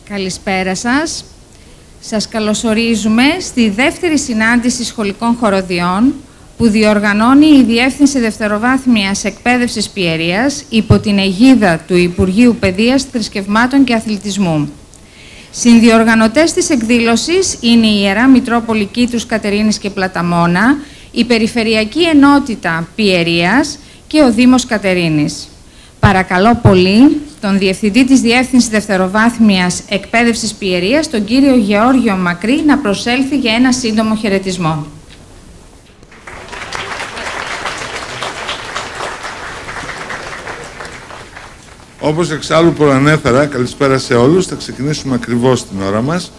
Καλησπέρα σας. Σας καλωσορίζουμε στη δεύτερη συνάντηση σχολικών χοροδιών που διοργανώνει η Διεύθυνση Δευτεροβάθμιας Εκπαίδευσης Πιερίας υπό την αιγίδα του Υπουργείου Παιδείας, Θρησκευμάτων και Αθλητισμού. Συνδιοργανωτές της εκδήλωσης είναι η Ιερά Μητρόπολη Κήτρους, Κατερίνης και Πλαταμόνα, η Περιφερειακή Ενότητα Πιερίας και ο Δήμος Κατερίνης. Παρακαλώ πολύ τον Διευθυντή της Διεύθυνσης Δευτεροβάθμιας Εκπαίδευσης Πιερίας, τον κύριο Γεώργιο Μακρύ, να προσέλθει για ένα σύντομο χαιρετισμό. Όπως εξάλλου προανέφερα, καλησπέρα σε όλους, θα ξεκινήσουμε ακριβώς την ώρα μας,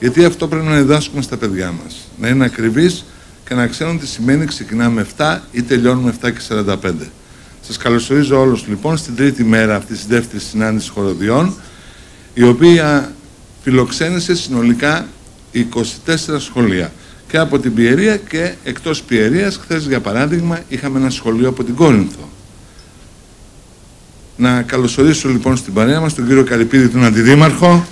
γιατί αυτό πρέπει να διδάσκουμε στα παιδιά μας. Να είναι ακριβείς και να ξέρουν τι σημαίνει ξεκινάμε 7 ή τελειώνουμε 7:45. Σας καλωσορίζω όλους λοιπόν στην τρίτη μέρα αυτής της δεύτερης συνάντησης χοροδιών, η οποία φιλοξένησε συνολικά 24 σχολεία και από την Πιερία και εκτός Πιερίας. Χθες, για παράδειγμα, είχαμε ένα σχολείο από την Κόρινθο. Να καλωσορίσω λοιπόν στην παρέα μας τον κύριο Καρυπίδη, τον Αντιδήμαρχο,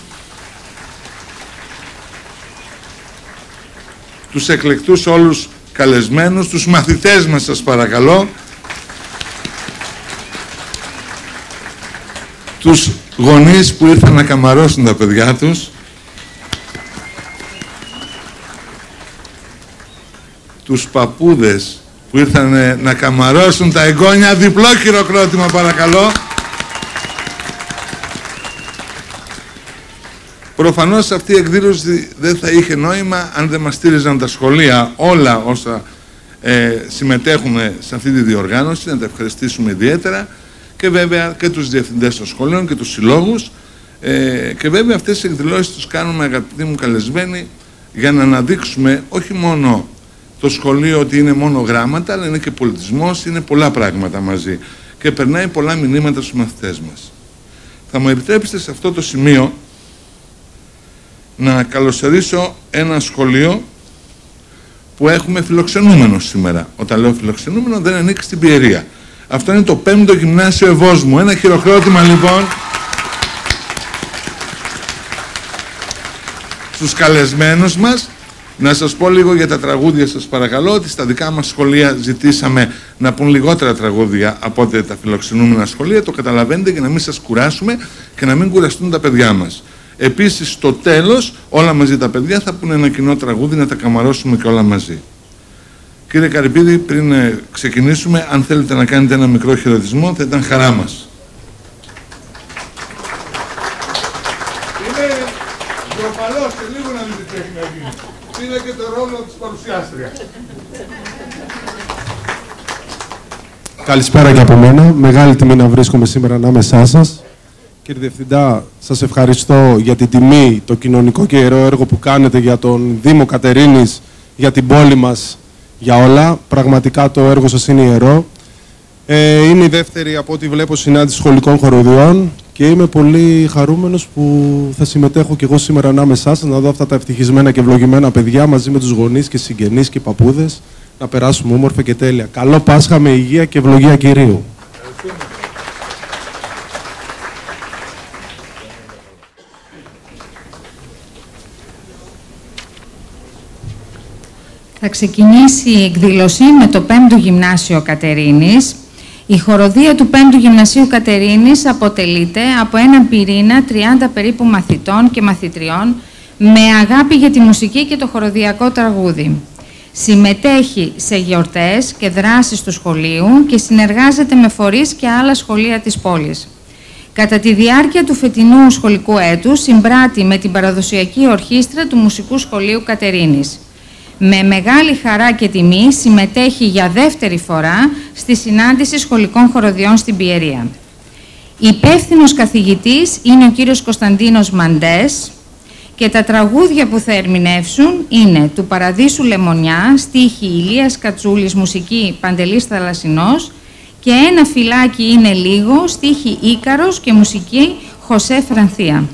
τους εκλεκτούς όλους καλεσμένους, τους μαθητές μας, σας παρακαλώ, τους γονείς που ήρθαν να καμαρώσουν τα παιδιά τους, τους παππούδες που ήρθαν να καμαρώσουν τα εγγόνια. Διπλό χειροκρότημα παρακαλώ. Προφανώς αυτή η εκδήλωση δεν θα είχε νόημα αν δεν μας στήριζαν τα σχολεία, όλα όσα συμμετέχουμε σε αυτή τη διοργάνωση, να τα ευχαριστήσουμε ιδιαίτερα, και βέβαια και τους διευθυντές των σχολείων και τους συλλόγους, και βέβαια αυτές τις εκδηλώσεις τους κάνουμε, αγαπητοί μου καλεσμένοι, για να αναδείξουμε όχι μόνο το σχολείο ότι είναι μόνο γράμματα, αλλά είναι και πολιτισμός, είναι πολλά πράγματα μαζί και περνάει πολλά μηνύματα στους μαθητές μας. Θα μου επιτρέψετε σε αυτό το σημείο να καλωσορίσω ένα σχολείο που έχουμε φιλοξενούμενο σήμερα. Όταν λέω φιλοξενούμενο, δεν ανήκει στην Πιερία. Αυτό είναι το 5ο Γυμνάσιο Ευόσμου. Ένα χειροκρότημα λοιπόν στους καλεσμένους μας. Να σας πω λίγο για τα τραγούδια, σας παρακαλώ, ότι στα δικά μας σχολεία ζητήσαμε να πούν λιγότερα τραγούδια από ό,τι τα φιλοξενούμενα σχολεία. Το καταλαβαίνετε, για να μην σας κουράσουμε και να μην κουραστούν τα παιδιά μας. Επίσης, στο τέλος, όλα μαζί τα παιδιά θα πούνε ένα κοινό τραγούδι, να τα καμαρώσουμε και όλα μαζί. Κύριε Καρυπίδη, πριν ξεκινήσουμε, αν θέλετε να κάνετε ένα μικρό χαιρετισμό, θα ήταν χαρά μας. Είναι ντροπαλό σε λίγο να μην τι έχει να γίνει. Είναι και το ρόλο της παρουσιάστριας. Καλησπέρα και από μένα. Μεγάλη τιμή να βρίσκομαι σήμερα ανάμεσά σας. Κύριε Διευθυντά, σας ευχαριστώ για την τιμή, το κοινωνικό και ιερό έργο που κάνετε για τον Δήμο Κατερίνης, για την πόλη μας, για όλα. Πραγματικά το έργο σας είναι ιερό. Είναι η δεύτερη, από ό,τι βλέπω, συνάντηση σχολικών χοροδιών και είμαι πολύ χαρούμενος που θα συμμετέχω και εγώ σήμερα ανάμεσά σας, να δω αυτά τα ευτυχισμένα και ευλογημένα παιδιά μαζί με τους γονείς και συγγενείς και παππούδες, να περάσουμε όμορφα και τέλεια. Καλό Πάσχα με υγεία και ευλογία Κυρίου. Θα ξεκινήσει η εκδήλωση με το 5ο Γυμνάσιο Κατερίνης. Η χοροδία του 5ου Γυμνασίου Κατερίνης αποτελείται από έναν πυρήνα 30 περίπου μαθητών και μαθητριών με αγάπη για τη μουσική και το χοροδιακό τραγούδι. Συμμετέχει σε γιορτές και δράσεις του σχολείου και συνεργάζεται με φορείς και άλλα σχολεία της πόλης. Κατά τη διάρκεια του φετινού σχολικού έτους συμπράττει με την παραδοσιακή ορχήστρα του Μουσικού Σχολείου Κατερίνης. Με μεγάλη χαρά και τιμή συμμετέχει για δεύτερη φορά στη συνάντηση σχολικών χοροδιών στην Πιερία. Υπεύθυνος καθηγητής είναι ο κύριος Κωνσταντίνος Μαντές και τα τραγούδια που θα ερμηνεύσουν είναι του Παραδείσου Λεμονιά, στίχη Ηλίας Κατσούλης, μουσική Παντελής Θαλασσινός, και Ένα φυλάκι είναι λίγο, στίχη Ίκαρος και μουσική Χωσέ Φρανθία.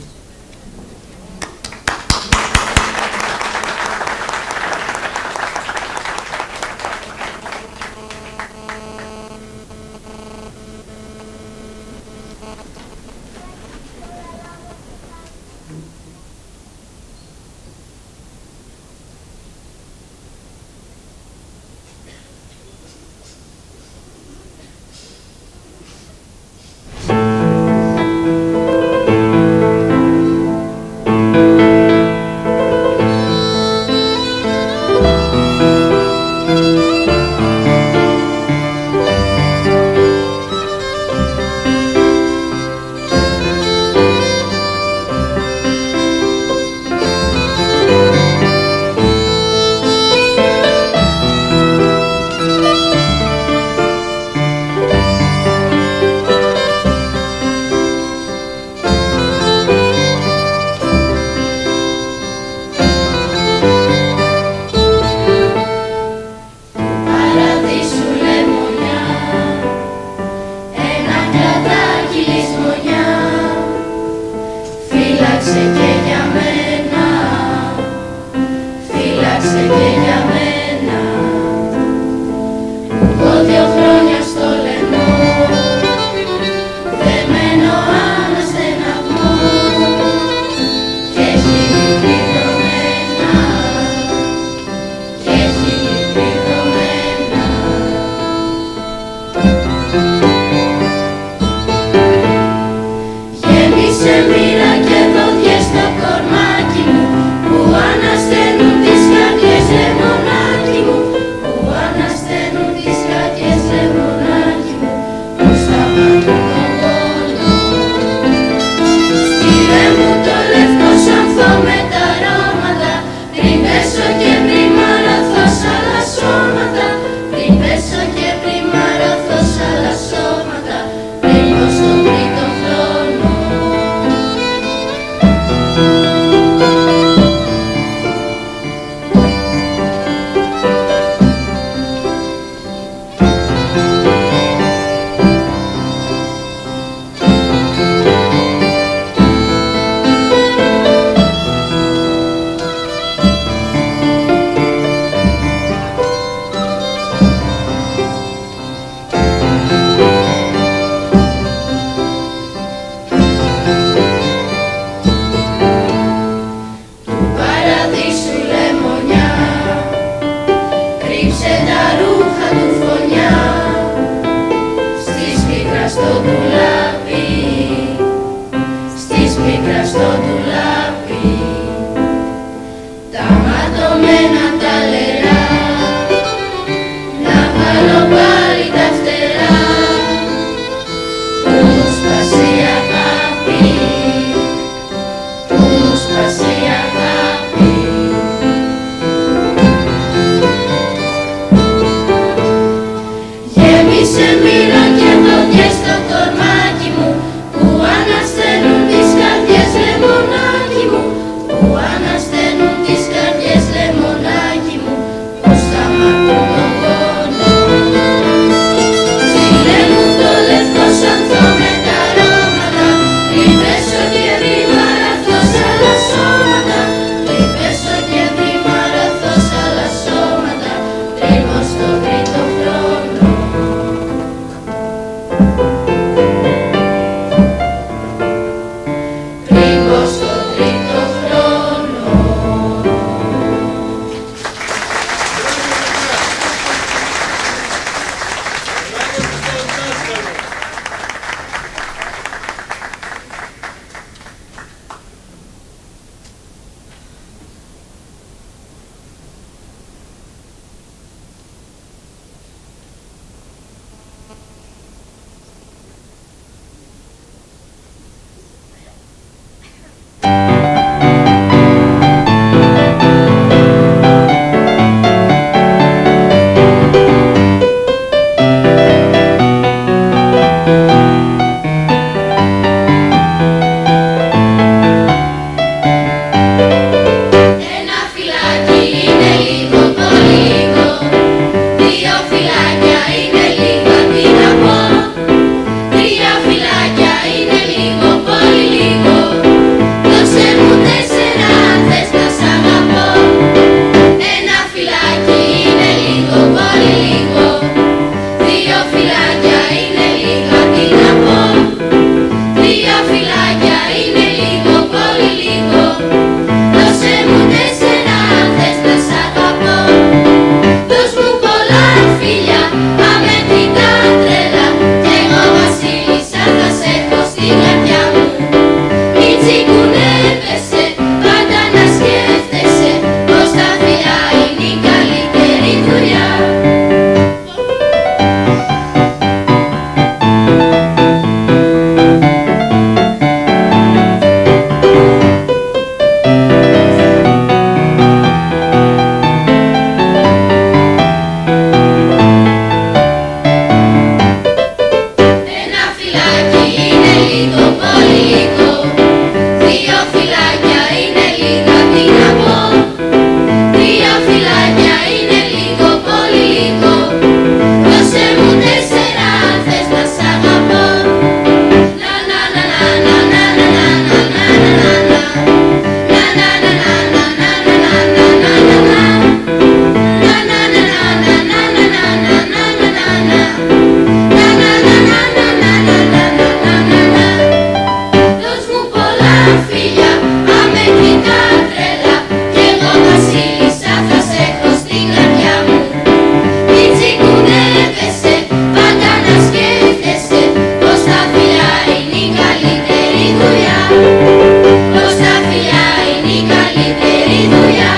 Τόσα φιλιά είναι η καλύτερη δουλειά.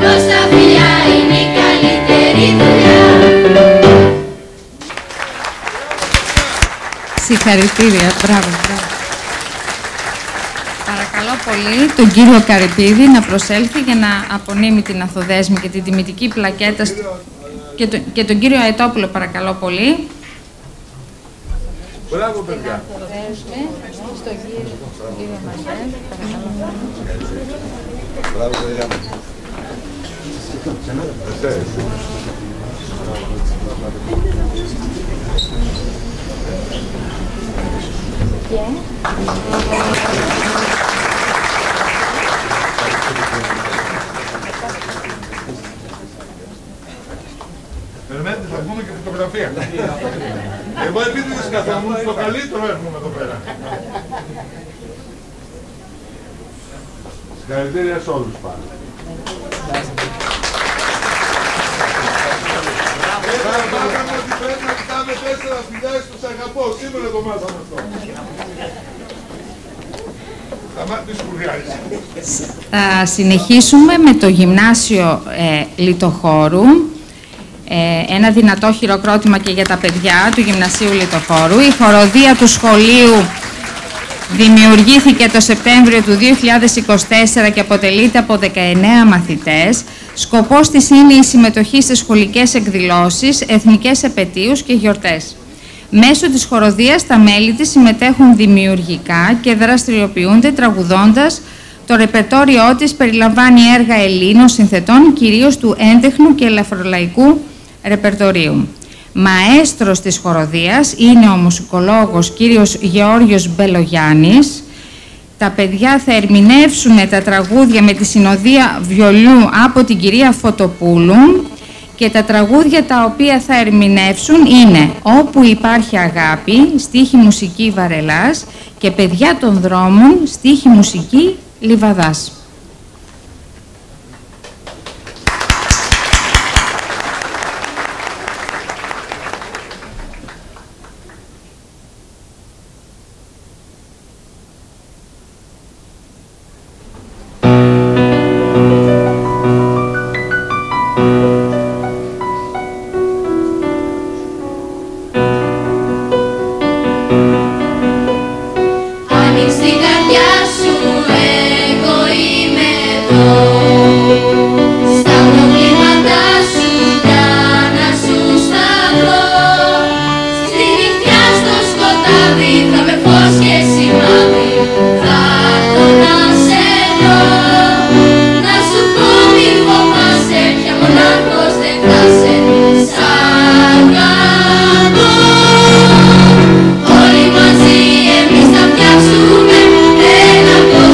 Τόσα φιλιά είναι η καλύτερη δουλειά. Συγχαρητήρια, μπράβο, μπράβο. Παρακαλώ πολύ τον κύριο Καρυπίδη να προσέλθει για να απονείμει την Αθοδέσμη και την τιμητική πλακέτα και τον κύριο Αετόπουλο, παρακαλώ πολύ. Μπράβο, παιδιά. Στον κύριο Μαντέ, παρακαλώ. Μπράβο, παιδιά. Περιμένετε, θα βγούμε και φωτογραφία. Εγώ επειδή δεν καθόμουν, στο καλύτερο έρχομαι εδώ πέρα. Συγχαρητήρια σε όλους πάλι. Μάθαμε ότι πρέπει να κοιτάμε 4 φιλιά στους αγαπώ. Σήμερα το μάθαμε αυτό. Θα συνεχίσουμε με το Γυμνάσιο Λιτοχώρου. Ένα δυνατό χειροκρότημα και για τα παιδιά του Γυμνασίου Λιτοχώρου. Η χοροδία του σχολείου δημιουργήθηκε το Σεπτέμβριο του 2024 και αποτελείται από 19 μαθητές. Σκοπός της είναι η συμμετοχή σε σχολικές εκδηλώσεις, εθνικές επετείους και γιορτές. Μέσω της χοροδίας τα μέλη της συμμετέχουν δημιουργικά και δραστηριοποιούνται τραγουδώντας. Το ρεπερτόριό της περιλαμβάνει έργα Ελλήνων συνθετών, κυρίως του έντεχνου και ελαφρολαϊκού ρεπερτορίου. Μαέστρος της χοροδίας είναι ο μουσικολόγος κύριος Γεώργιος Μπελογιάννης. Τα παιδιά θα ερμηνεύσουν τα τραγούδια με τη συνοδεία βιολιού από την κυρία Φωτοπούλου και τα τραγούδια τα οποία θα ερμηνεύσουν είναι «Όπου υπάρχει αγάπη», στίχη μουσική Βαρελάς και «Παιδιά των δρόμων», στίχη μουσική Λιβαδάς. Άνοιξε την καρδιά σου, εγώ είμαι εδώ. Στα προβλήματά σου για να σου σταθώ. Στη νυχτιά στο σκοτάδι θα με φως και σημάδι. Θα έρθω να σε δω. Να σου πω μη φοβάσαι, πια μονάχος δεν θα σε. Σ' αγαπώ. Όλοι μαζί εμείς θα φτιάξουμε ένα κόσμο.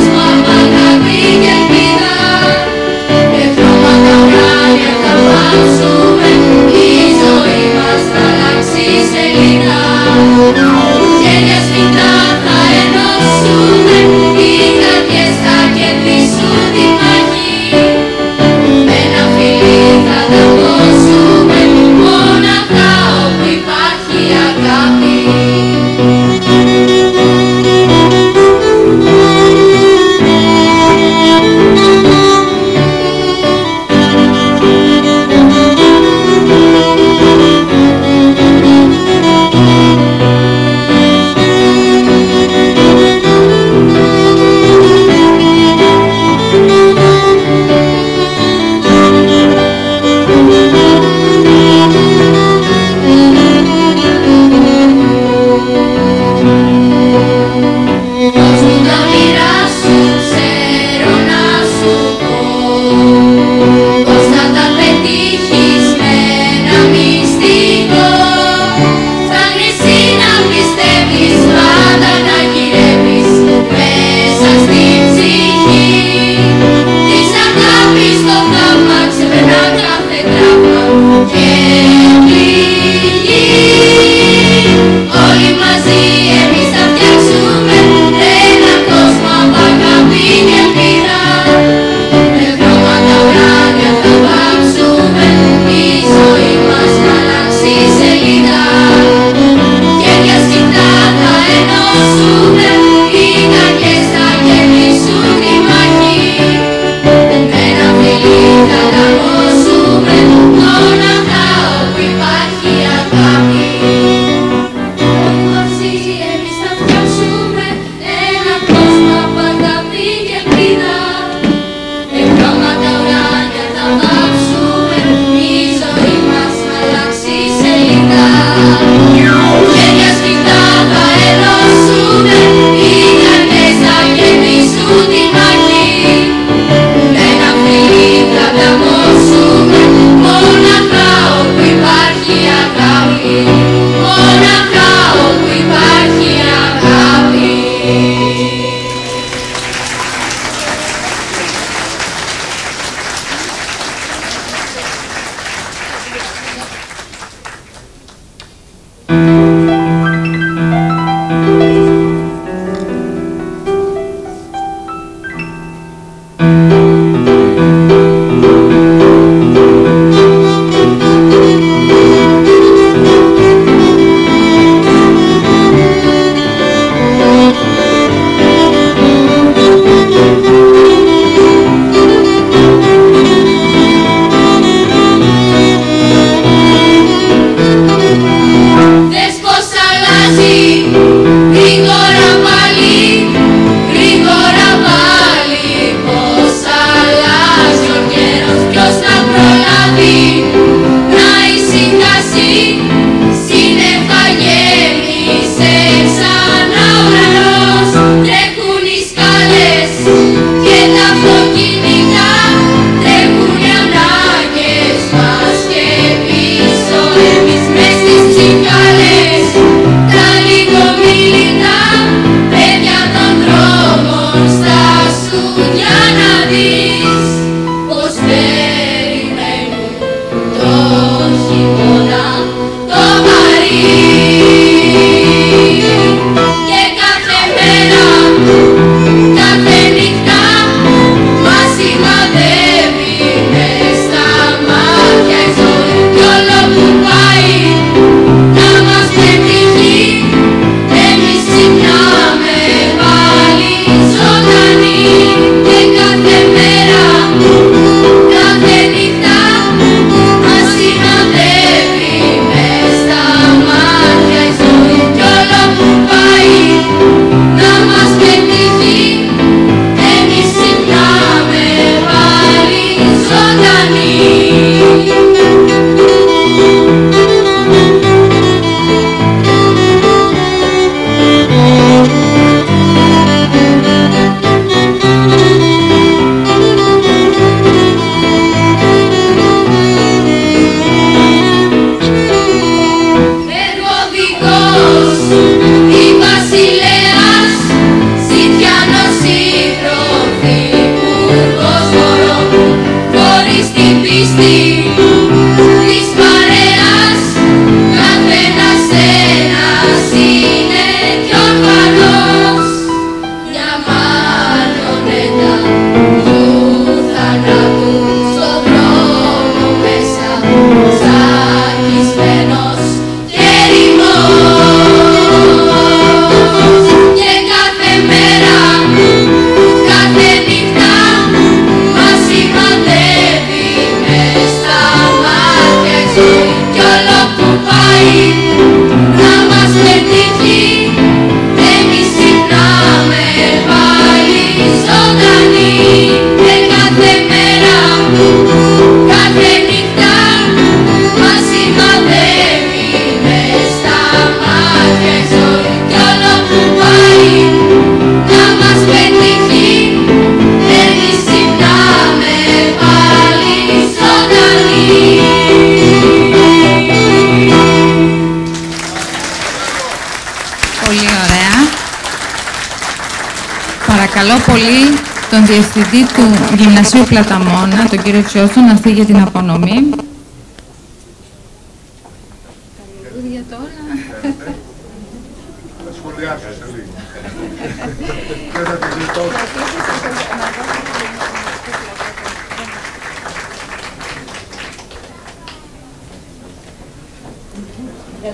Παρακαλώ πολύ τον Διευθυντή του Γυμνασίου Πλαταμόνα, τον κύριο Τσιώστο, να έρθει για την απονομή.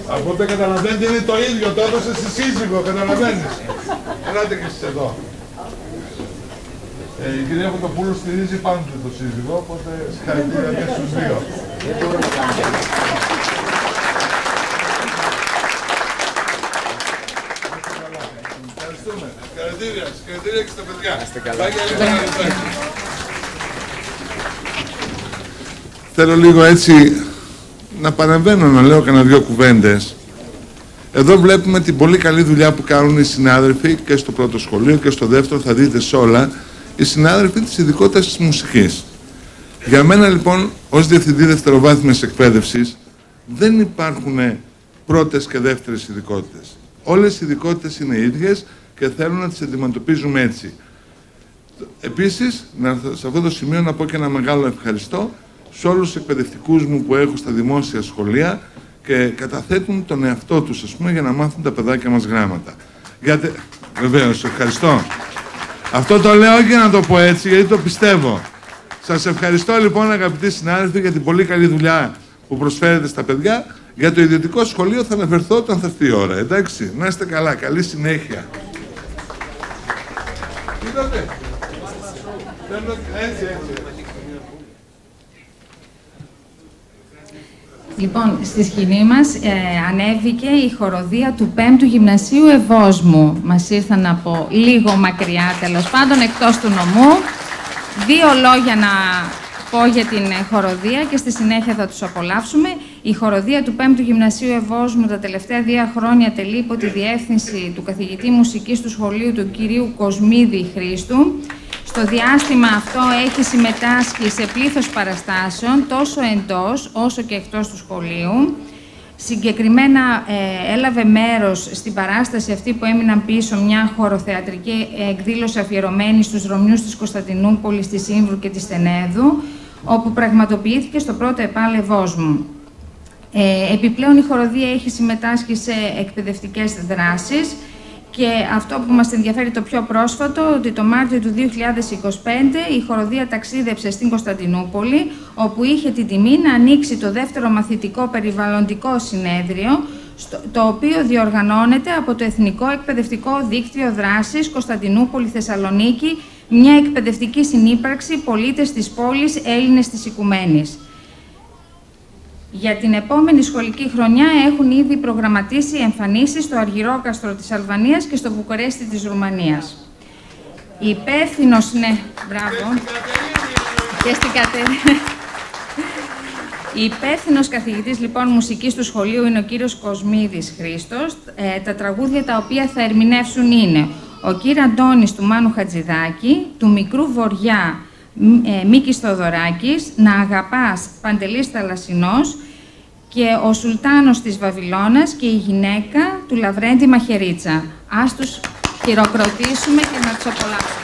Από ό,τι καταλαβαίνετε είναι το ίδιο, το έδωσε στη σύζυγο, καταλαβαίνεις. Ελάτε και εσείς εδώ. Η κυρία Φωτοπούλου στηρίζει πάνω του το σύζυγο, οπότε συγχαρητήρια και στους δύο. Ευχαριστούμε. Συγχαρητήρια και στα παιδιά. Θέλω λίγο έτσι να παρεμβαίνω, να λέω κανένα δύο κουβέντες. Εδώ βλέπουμε την πολύ καλή δουλειά που κάνουν οι συνάδελφοι και στο πρώτο σχολείο και στο δεύτερο, θα δείτε σε όλα, οι συνάδελφοι της ειδικότητας της μουσικής. Για μένα λοιπόν, ως Διευθυντή Δευτεροβάθμιας Εκπαίδευσης, δεν υπάρχουν πρώτες και δεύτερες ειδικότητες. Όλες οι ειδικότητες είναι ίδιες και θέλω να τις αντιμετωπίζουμε έτσι. Επίσης, σε αυτό το σημείο να πω και ένα μεγάλο ευχαριστώ σε όλους τους εκπαιδευτικούς μου που έχω στα δημόσια σχολεία και καταθέτουν τον εαυτό τους, ας πούμε, για να μάθουν τα παιδάκια μας γράμματα. Βεβαίως, ευχαριστώ. Αυτό το λέω για να το πω έτσι, γιατί το πιστεύω. Σας ευχαριστώ λοιπόν, αγαπητοί συνάδελφοι, για την πολύ καλή δουλειά που προσφέρετε στα παιδιά. Για το ιδιωτικό σχολείο θα αναφερθώ όταν θα έρθει η ώρα, εντάξει. Να είστε καλά, καλή συνέχεια. Είδατε. Έτσι. Λοιπόν, στη σκηνή μας ανέβηκε η χοροδία του 5ου Γυμνασίου Ευόσμου. Μας ήρθαν από λίγο μακριά, τέλος πάντων, εκτός του νομού. Δύο λόγια να πω για την χοροδία και στη συνέχεια θα τους απολαύσουμε. Η χοροδία του 5ου Γυμνασίου Ευόσμου τα τελευταία 2 χρόνια τελεί υπό τη διεύθυνση του καθηγητή μουσικής του σχολείου του κυρίου Κοσμίδη Χρήστου. Στο διάστημα αυτό έχει συμμετάσχει σε πλήθος παραστάσεων, τόσο εντός όσο και εκτός του σχολείου. Συγκεκριμένα έλαβε μέρος στην παράσταση αυτή που έμειναν πίσω, μια χοροθεατρική εκδήλωση αφιερωμένη στους Ρωμιούς της Κωνσταντινούπολης, της Ήμβρου και της Τενέδου, όπου πραγματοποιήθηκε στο πρώτο ΕΠΑΛ Ευόσμου. Επιπλέον η χοροδία έχει συμμετάσχει σε εκπαιδευτικές δράσεις. Και αυτό που μας ενδιαφέρει το πιο πρόσφατο, ότι το Μάρτιο του 2025 η χοροδία ταξίδεψε στην Κωνσταντινούπολη, όπου είχε την τιμή να ανοίξει το δεύτερο μαθητικό περιβαλλοντικό συνέδριο, το οποίο διοργανώνεται από το Εθνικό Εκπαιδευτικό Δίκτυο Δράσης Κωνσταντινούπολη-Θεσσαλονίκη, μια εκπαιδευτική συνύπαρξη πολίτες της πόλης, Έλληνες της Οικουμένης. Για την επόμενη σχολική χρονιά έχουν ήδη προγραμματίσει εμφανίσεις στο Αργυρόκαστρο της Αλβανίας και στο Βουκουρέστι της Ρουμανίας. Υπεύθυνος, ναι, μπράβο, και στην Κατερίνα. Υπεύθυνος καθηγητής λοιπόν μουσικής του σχολείου είναι ο κύριος Κοσμίδης Χρήστος. Τα τραγούδια τα οποία θα ερμηνεύσουν είναι ο κύριος Αντώνης του Μάνου Χατζηδάκη, του Μικρού Βοριά Μίκης Θοδωράκης, Να αγαπάς Παντελής Θαλασσινός και ο Σουλτάνος της Βαβυλώνας και η γυναίκα του Λαβρέντη Μαχαιρίτσα. Ας τους χειροκροτήσουμε και να τους απολαύσουμε.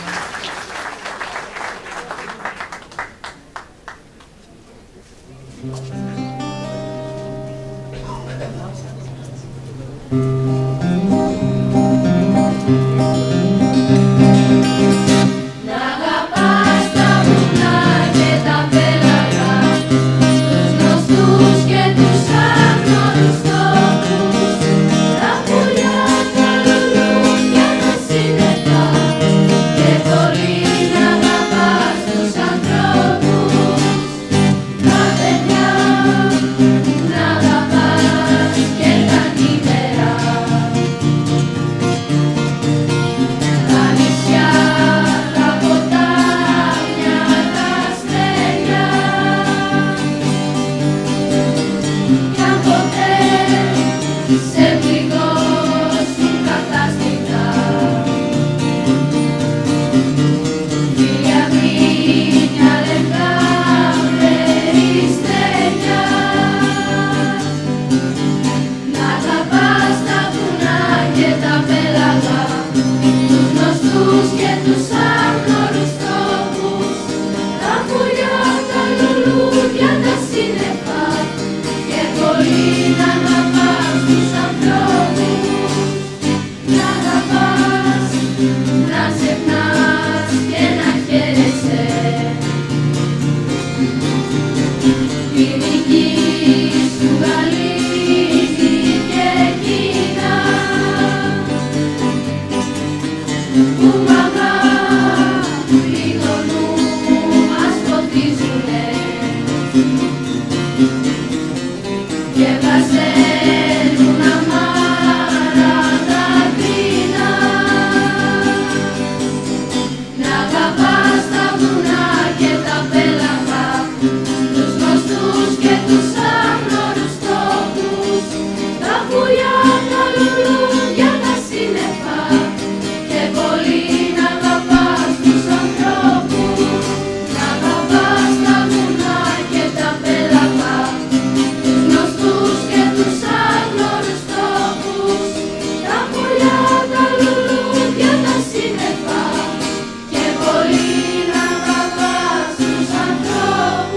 τους άγνωρους τόπους, τα πουλιά, τα λουλούδια, τα σύννεφα και πολύ να αγαπάς τους ανθρώπους. Να αγαπάς, να ξεχνάς και να χαίρεσαι τη δική σου γαλήνη και εκείνα που μ' αγάπη το νου μας φωτίζουνε και βαζέλουν αμάρα τα κρίνα. Να αγαπάς τα βουνά και τα πέλαγα, τους γνωστούς και τους άγνωρους τόπους, τα πουλιά, τα λουλούδια, τα σύννεφα και πολύ να αγαπάς τους ανθρώπους. Να αγαπάς τα βουνά και τα πέλαγα, τους γνωστούς και τους άγνωρους τόπους, τα πουλιά, τα λουλούδια, τα σύννεφα και πολύ να αγαπάς τους ανθρώπους.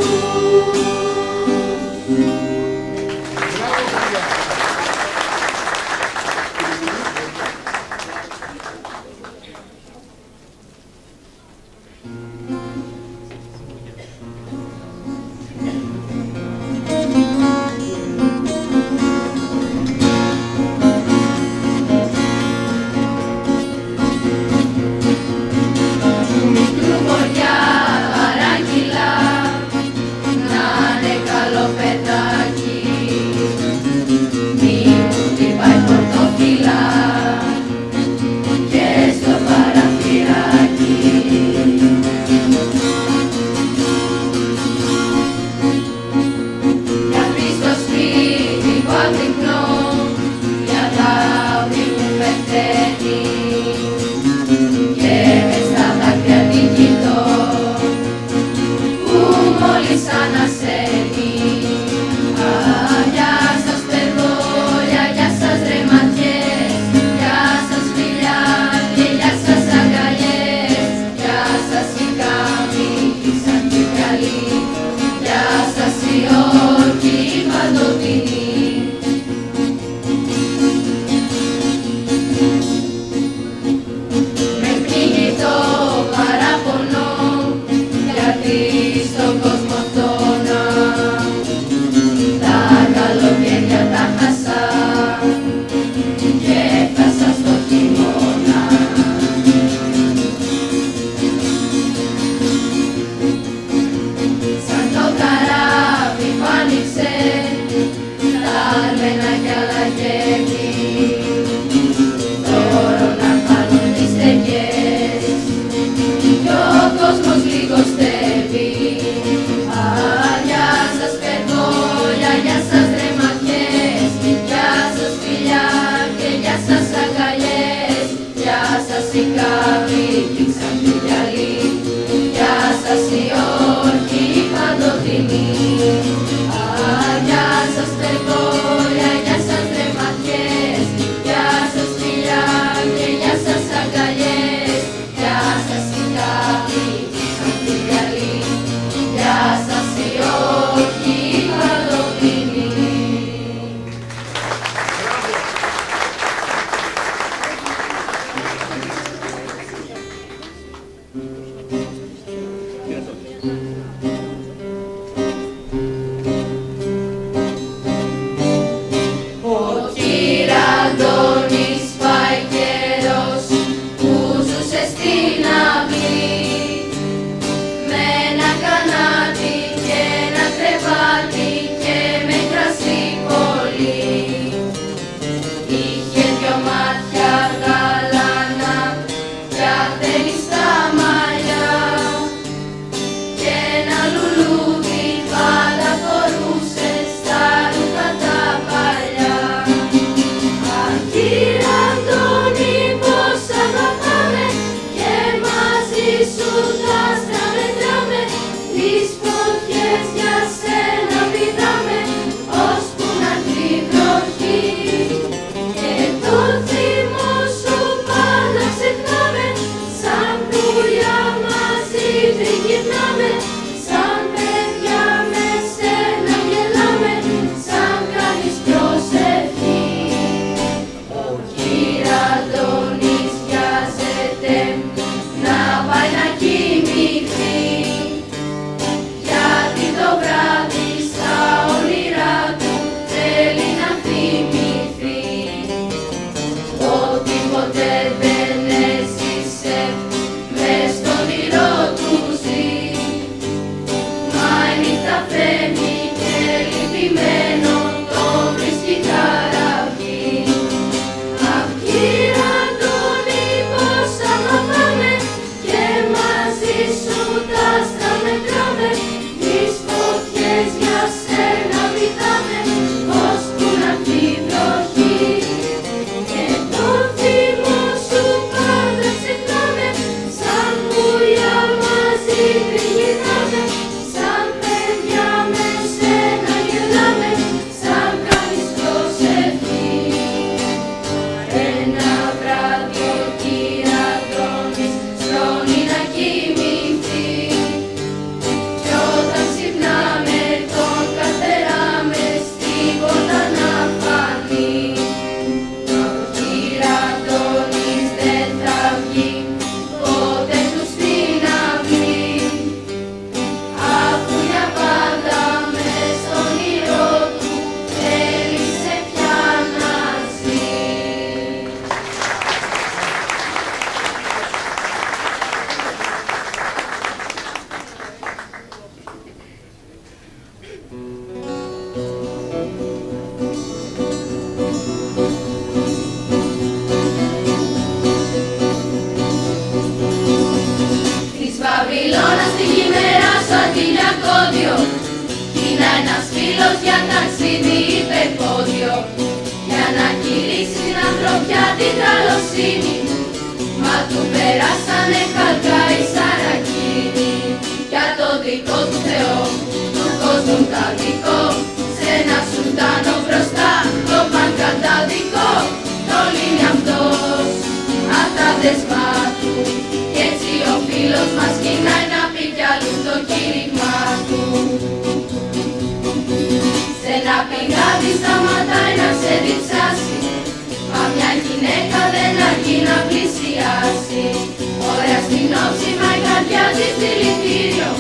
Μικρού βοριά παράγγειλα να είναι καλό παιδάκι, μη μου χτυπάει πορτοφύλλα και στο παραθυράκι. Για βρει στο σπίτι που αγρυπνώ, για τα αυγή που πεθαίνει και μες στα δάκρυα την κοιτώ που μόλις ανασένει. Γεια σας παιδόλια, γεια σας ρε ματιές, γεια σας φιλιά και γεια σας αγκαλιές, γεια σας οι κάμοι σαν και καλοί, γεια σας οι όρκοι παντοτινοί. Με πνίγει το παραπονό, γιατί στον κόσμο αυτόνα τα καλοκαίρια τα χάσα και έφτασα στο χειμώνα. Σαν το καράβι που άνοιξε τα αρμένα κι άλλα γέμι, τώρα να χάνουν τις στεγές κι ο κόσμος λιγοστεύει. Γεια σας παιδόλια, γεια σας ρε ματιές, γεια σας φιλιά και γεια σας αγκαλιές, γεια σας οι κάβοι σαν και γυαλί, γεια σας οι όρκοι παντοτινοί. Γεια σας παιδόλια, γεια σας ρε ματιές, γεια σας φιλιά και γεια σας αγκαλιές, γεια σας οι κάβοι σαν και γυαλί, γεια σας οι όρκοι παντοτινοί. Ο Κυραντώνης πάει καιρός που ζούσε στην αυλή, με ένα κανάτι και ένα κρεβάτι και με κρασί πολύ. Είχε δυο μάτια γαλάνα κι ατέλει στα μαλλιά και ένα Σαββατιλιακόδιο. Είναι ένας φίλος για ταξίδι υπερπόδιο, για να κηρύξει την ανθρωπιά την καλοσύνη. Μα του περάσανε χαλκά οι σαρακίνοι. Για το δικό του Θεό, του κόσμου τα δικό, σε ένα σουλτάνο μπροστά, το παν καταδικό. Το λύνει αυτός, απ' τα δεσμά του, κι έτσι ο φίλος μας κοινάει να πει κι αλλού το κήρυγμα του. Σε ένα πηγάδι σταματάει να σε διψάσει, μα μια γυναίκα δεν αρκεί να πλησιάσει. Ωραία στην όψη, μα η καρδιά της δηλητήριο,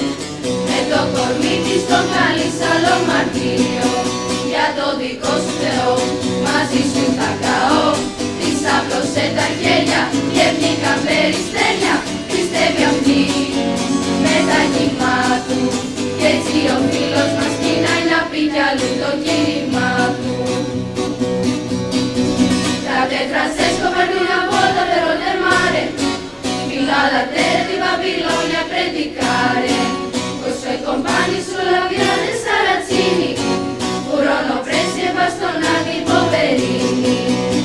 με το κορμί της το καλεί σ' άλλο μαρτύριο. Για το δικό σου Θεό, μαζί σου θα καώ. Της άπλωσε τα χέρια και βγήκαν περιστέρια. Πιστεύει αυτή με τα κύμα του, κι έτσι ο φίλος μας κοινάει να πει κι αλλού το κήρυγμα του. Frate Francesco partì una volta per oltre il mare, fino alla terra di Babilonia a predicare. Coi suoi compagni sulla via dei Sarazzini furono presi e bastonati i poverini.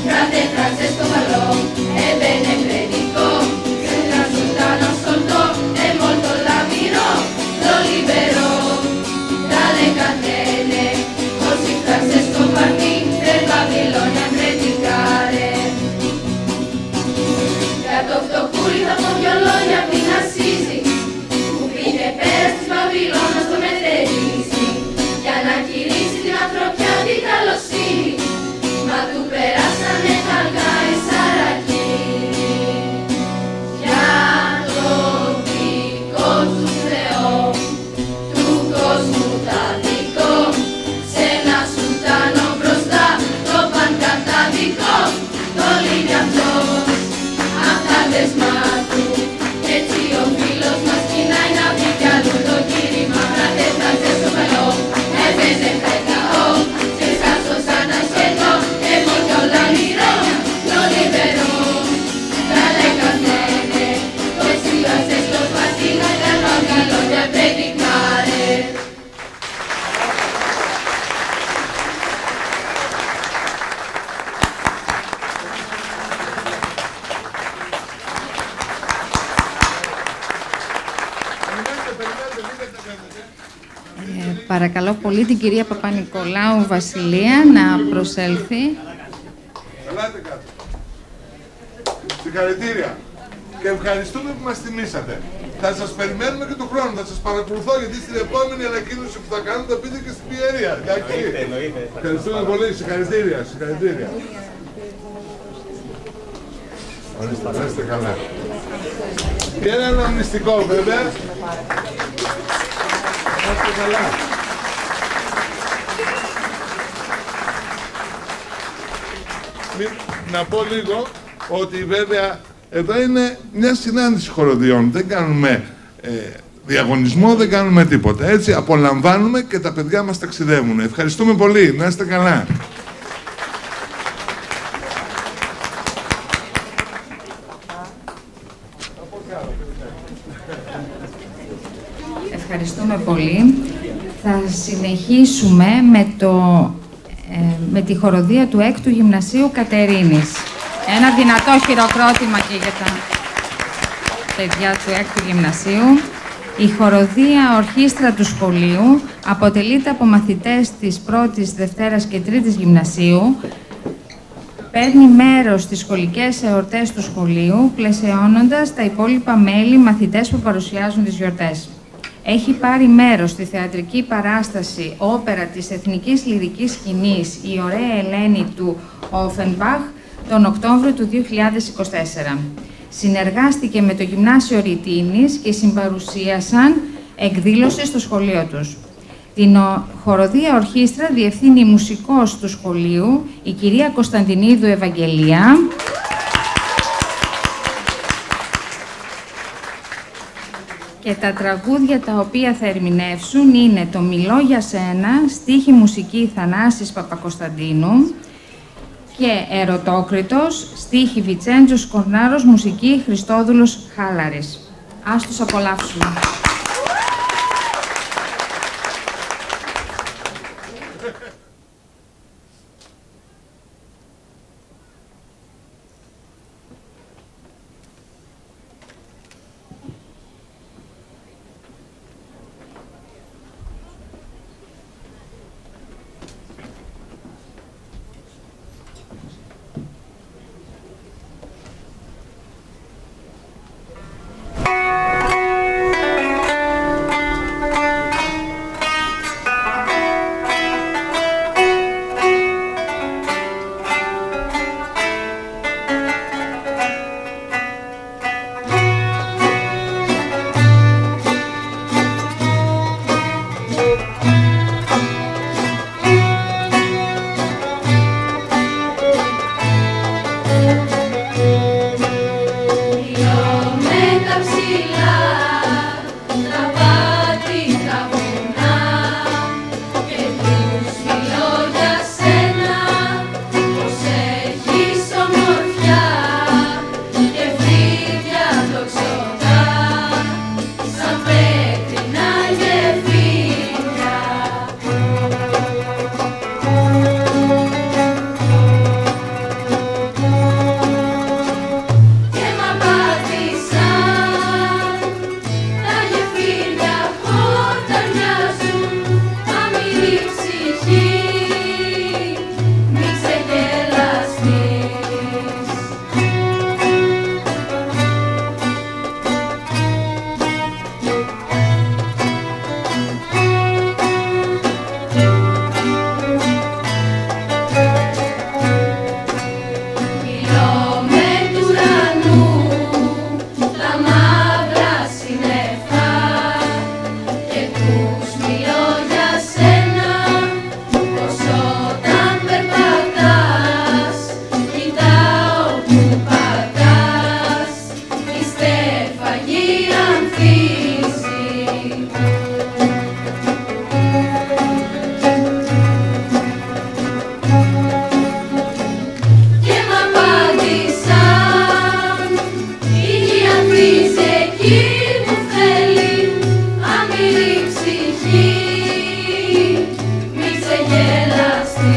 Frate Francesco parlò e bene predicò, che il sultano ascoltò e molto l'ammirò, lo liberò dalle catene. Così Francesco partì per Babilonia a predicare. Για το φτωχούλι θα πω δυο λόγια απ' την Ασσίζη, που πήγε πέρα της Βαβυλώνας το μετερίζει, για να κηρύξει την ανθρωπιά την καλοσύνη. Μα του περάσανε χαλκά οι σαρακίνοι. Για το δικό του Θεό, του κόσμου τα δικό, σε ένα σουλτάνο μπροστά, το παν καταδικό. Το λύνει αυτός, απ' τα δεσμά του, κι έτσι ο φίλος μας κοινάει να πει κι αλλού το κήρυγμα. Frate Francesco parlò e venne predicò, che il caso sana ascoltò e molto l'ammirò, lo liberò dalle catene. Così Francesco partì per Babilonia a predicare. Παρακαλώ πολύ την κυρία Παπα-Νικολάου Βασιλεία να προσέλθει. Ελάτε κάτω. Συγχαρητήρια. Και ευχαριστούμε που μας τιμήσατε. Θα σας περιμένουμε και του χρόνου. Θα σας παρακολουθώ, γιατί στην επόμενη ανακοίνωση που θα κάνω θα πείτε και στην Πιερία. Εννοείται. Ευχαριστούμε πολύ. Συγχαρητήρια. Συγχαρητήρια. Ορίστε, να είστε καλά. Και ένα αναμνηστικό βέβαια. Να είστε καλά. Να πω λίγο ότι βέβαια εδώ είναι μια συνάντηση χοροδιών. Δεν κάνουμε διαγωνισμό, δεν κάνουμε τίποτα. Έτσι απολαμβάνουμε και τα παιδιά μας ταξιδεύουν. Ευχαριστούμε πολύ. Να είστε καλά. Ευχαριστούμε πολύ. Θα συνεχίσουμε με τη χοροδία του 6ου Γυμνασίου Κατερίνης. Ένα δυνατό χειροκρότημα και για τα παιδιά του 6ου Γυμνασίου. Η χοροδία ορχήστρα του σχολείου αποτελείται από μαθητές της 1ης, 2ης και 3ης Γυμνασίου. Παίρνει μέρος στις σχολικές εορτές του σχολείου, πλαισιώνοντας τα υπόλοιπα μέλη μαθητές που παρουσιάζουν τις γιορτές. Έχει πάρει μέρος στη θεατρική παράσταση όπερα της Εθνικής Λυρικής Σκηνής «Η Ωραία Ελένη» του Offenbach τον Οκτώβριο του 2024. Συνεργάστηκε με το Γυμνάσιο Ρητίνης και συμπαρουσίασαν εκδήλωση στο σχολείο τους. Την χοροδία ορχήστρα διευθύνει η μουσικός του σχολείου, η κυρία Κωνσταντινίδου Ευαγγελία. Και τα τραγούδια τα οποία θα ερμηνεύσουν είναι το «Μιλώ για σένα», στίχη μουσική Θανάσης Παπακοσταντίνου, και «Ερωτόκριτος», στίχη Βιτσέντζος Κορνάρος, μουσική Χριστόδουλος Χάλαρης. Ας τους απολαύσουμε. ψυχή μου θέλει αμυρή ψυχή, μη ξεγελαστείς.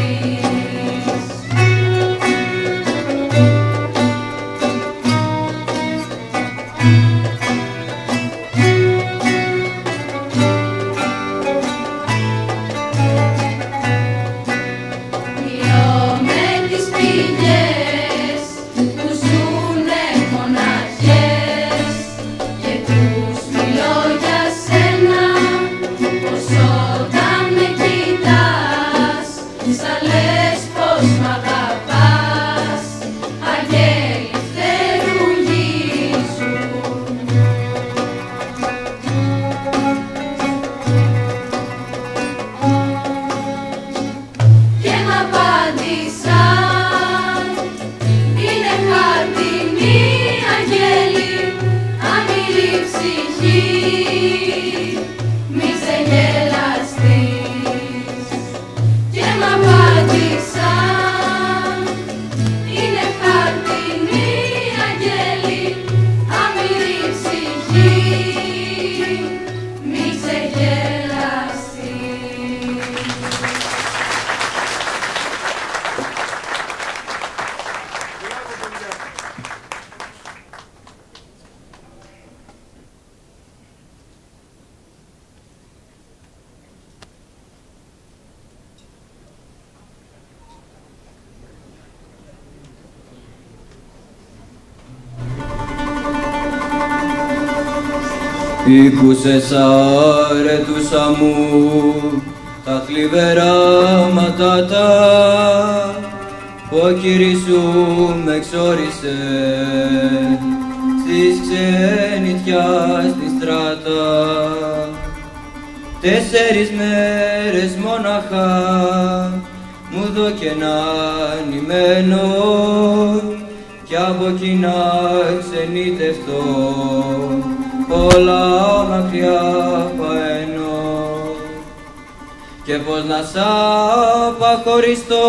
Ήκουσες αρετούσα μου τα θλιβερά ματάτα που ο Κύρις σου με εξόρισε στις ξενιτιάς τη στράτα. 4 μέρες μόναχα μου δώκε να νημένο κι από εκεί να ξενιτευτώ πολλά μακριά παένω. Και πώς να σ' απαχωριστώ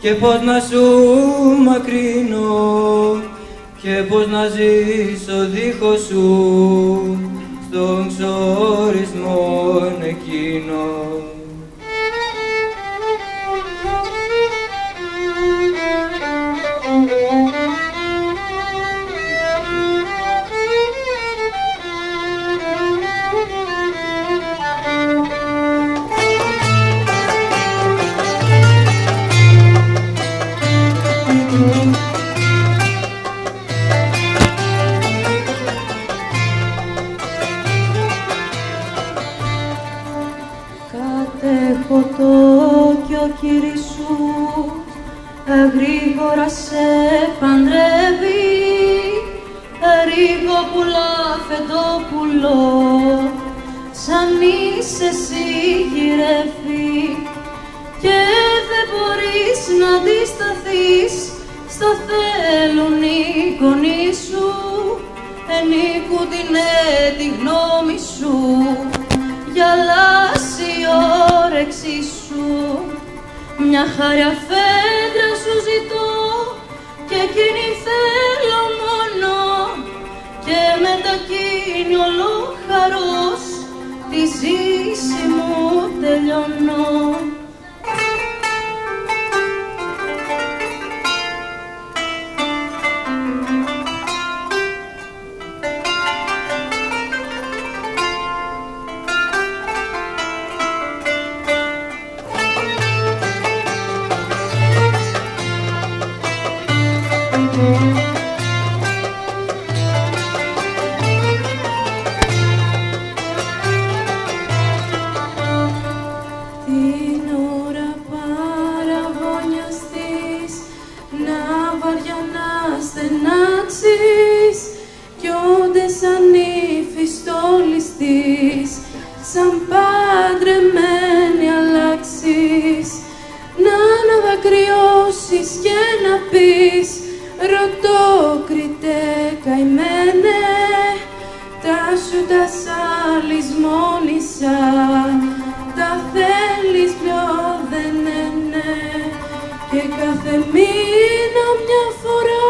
και πώς να σου μακρύνω και πώς να ζήσω δίχως σου στον ξορισμό εκείνο. Κατέχω το κι ο Κύρις σου γρήγορα σε παντρεύει, ρίγοπουλα φεντόπουλο, σαν είσαι εσύ γυρεύει και δεν μπορείς να αντισταθείς στο θέλουν οι γονείς σου, ενίκου την τη γνώμη σου, γυαλάσει η όρεξή σου. Μια χάρια φέντρα σου ζητώ και εκείνη θέλω μόνο και μετά εκείνη ολοχαρός τη ζήση μου τελειώνω. Την ώρα παραγωνιαστείς, να βαριά να στενάξεις κι όντες ανήφιστολιστείς, σαν παντρεμένη αλλάξεις, να αναδακρυώσεις και να πεις ρωτόκριτε καημένε, τα σου τα σαλισμόνισα, τα θέλεις πιο δεν είναι και κάθε μήνα μια φορά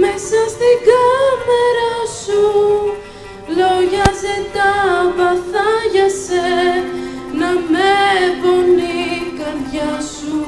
μέσα στην κάμερα σου τα παθά για σε, να με πονεί η καρδιά σου.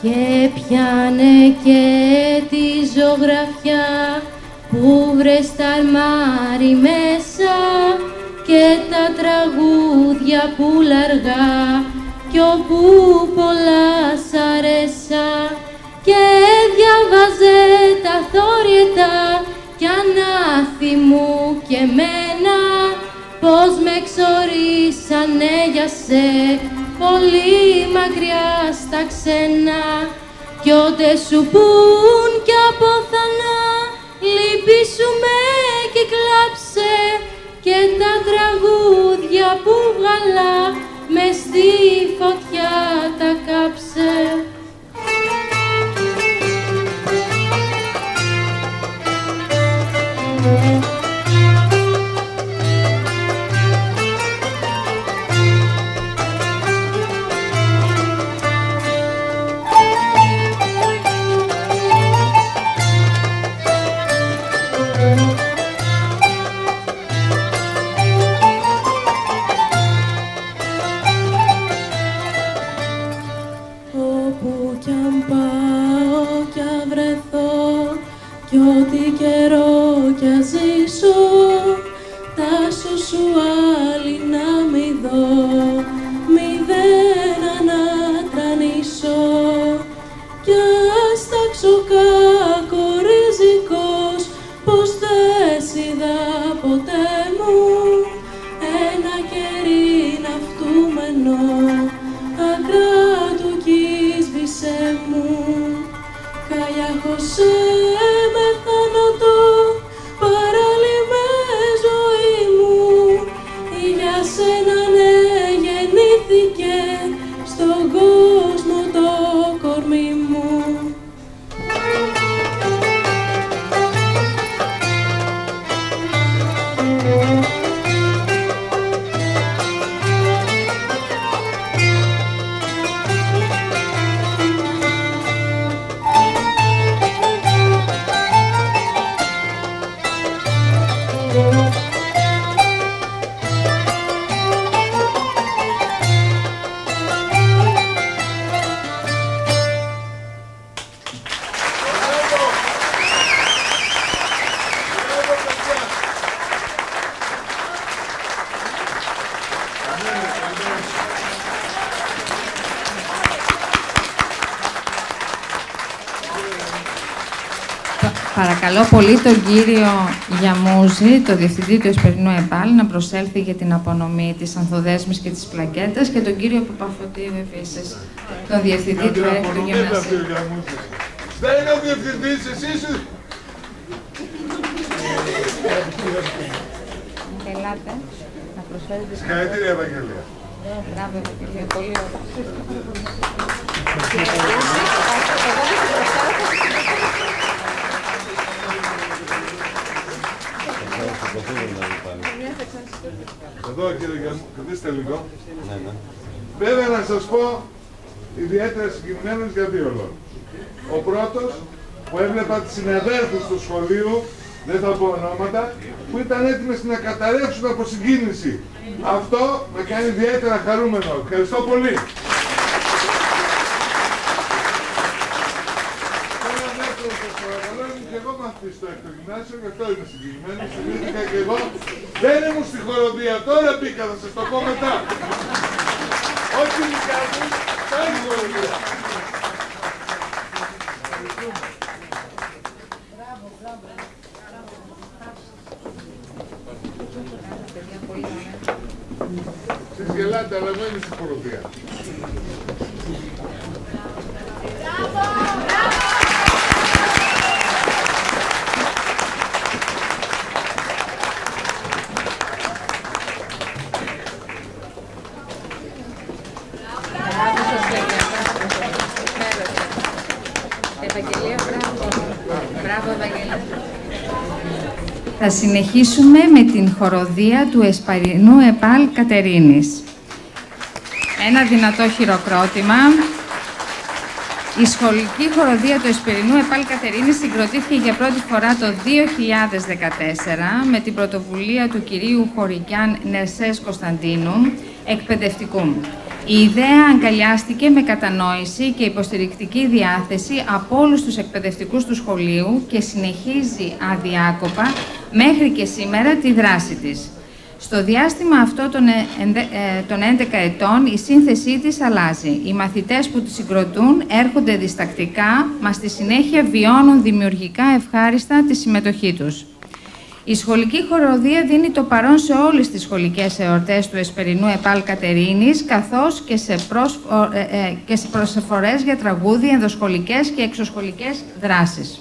Και πιάνε και τη ζωγραφιά που βρες τα αρμάρι μέσα και τα τραγούδια που λαργά κι όπου πολλά σ' αρέσα και διάβαζε τα θόριετα κι ανάθυμου και μένα πως με ξορίσανε για σε πολύ μακριά στα ξένα κι ότε σου πουν κι απόθανα λυπήσουμε και κλάψε και τα τραγούδια που βγαλά μες στη φωτιά τα κάψε. Όπου κι αν πάω κι αν βρεθώ κι ό,τι καιρό κι αν ζήσω τάσω σου άλλη να μη δω, μηδέν ανατρανίσω κι ας τάξω κακοριζικός πως δεν σ' είδα ποτέ μου ένα κερί ναυτούμενο ακράτου κι σβήσε μου. Καγιάχωσέ με θάνατο παράλληλη με ζωή μου, για σένα ναι γεννήθηκε στον κόσμο το κορμί μου. Παρακαλώ πολύ τον κύριο Γιαμούζη, το Διευθυντή του Εσπερινού ΕΠΑΛ, να προσέλθει για την απονομή της ανθοδέσμης και της πλακέτας και τον κύριο Παπαφωτίου επίσης, τον Διευθυντή του Έκτου Γυμνασίου. Δεν είναι ο Διευθυντής, εσύ σου. Ελάτε, να προσφέρετε. Συγχαρητήρια, Ευαγγελία. Μπράβο, Ευαγγελία, πολύ ωραία. Εδώ κύριε Γιάννη, κρατήστε λίγο. Βέβαια να σας πω ιδιαίτερα συγκεκριμένους για δύο λόγους. Ο πρώτος, που έβλεπα τις συναδέλφους του σχολείου, δεν θα πω ονόματα, που ήταν έτοιμες να καταρρεύσουν από συγκίνηση. Αυτό με κάνει ιδιαίτερα χαρούμενο. Ευχαριστώ πολύ. Και εγώ μαθητής στο έκτο γυμνάσιο, γι' αυτό είμαι συγκεκριμένος, συγκρίθηκα και εγώ. Δεν ήμουν στη χοροδία, τώρα μπήκα, θα σας το πω μετά. Όχι δικιά μου, θα είναι χοροδία. Εσείς γελάτε, αλλά εγώ είμαι στη χοροδία. Θα συνεχίσουμε με την χοροδία του Εσπερινού ΕΠΑΛ Κατερίνης. Ένα δυνατό χειροκρότημα. Η σχολική χοροδία του Εσπερινού ΕΠΑΛ Κατερίνης συγκροτήθηκε για πρώτη φορά το 2014 με την πρωτοβουλία του κυρίου Χωρικιάν Νερσές Κωνσταντίνου, εκπαιδευτικού. Η ιδέα αγκαλιάστηκε με κατανόηση και υποστηρικτική διάθεση από όλους τους εκπαιδευτικούς του σχολείου και συνεχίζει αδιάκοπα μέχρι και σήμερα τη δράση της. Στο διάστημα αυτό των 11 ετών η σύνθεσή της αλλάζει. Οι μαθητές που τη συγκροτούν έρχονται διστακτικά, μα στη συνέχεια βιώνουν δημιουργικά ευχάριστα τη συμμετοχή τους. Η σχολική χοροδία δίνει το παρόν σε όλες τις σχολικές εορτές του Εσπερινού ΕΠΑΛ Κατερίνης, καθώς και σε προσφορές για τραγούδια, ενδοσχολικές και εξωσχολικές δράσεις.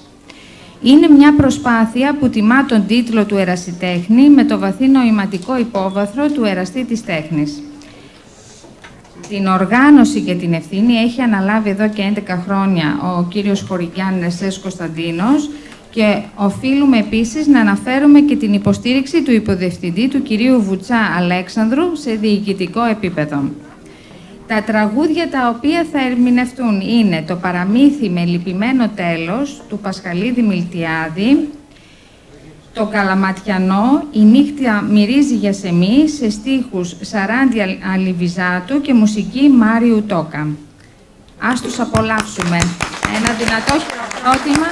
Είναι μια προσπάθεια που τιμά τον τίτλο του ερασιτέχνη με το βαθύ νοηματικό υπόβαθρο του εραστή της τέχνης. Την οργάνωση και την ευθύνη έχει αναλάβει εδώ και 11 χρόνια ο κύριος Χωρικιάν Νερσές Κωνσταντίνος και οφείλουμε επίσης να αναφέρουμε και την υποστήριξη του υποδιευθυντή του κυρίου Βουτσά Αλέξανδρου σε διοικητικό επίπεδο. Τα τραγούδια τα οποία θα ερμηνευτούν είναι το «Παραμύθι με λυπημένο τέλος» του Πασχαλίδη Μιλτιάδη, το «Καλαματιανό», «Η νύχτα μυρίζει για σεμί» σε στίχους Σαράντι Αλιβιζάτου και μουσική Μάριου Τόκα. Ας τους απολαύσουμε. Ένα δυνατό χειροκρότημα.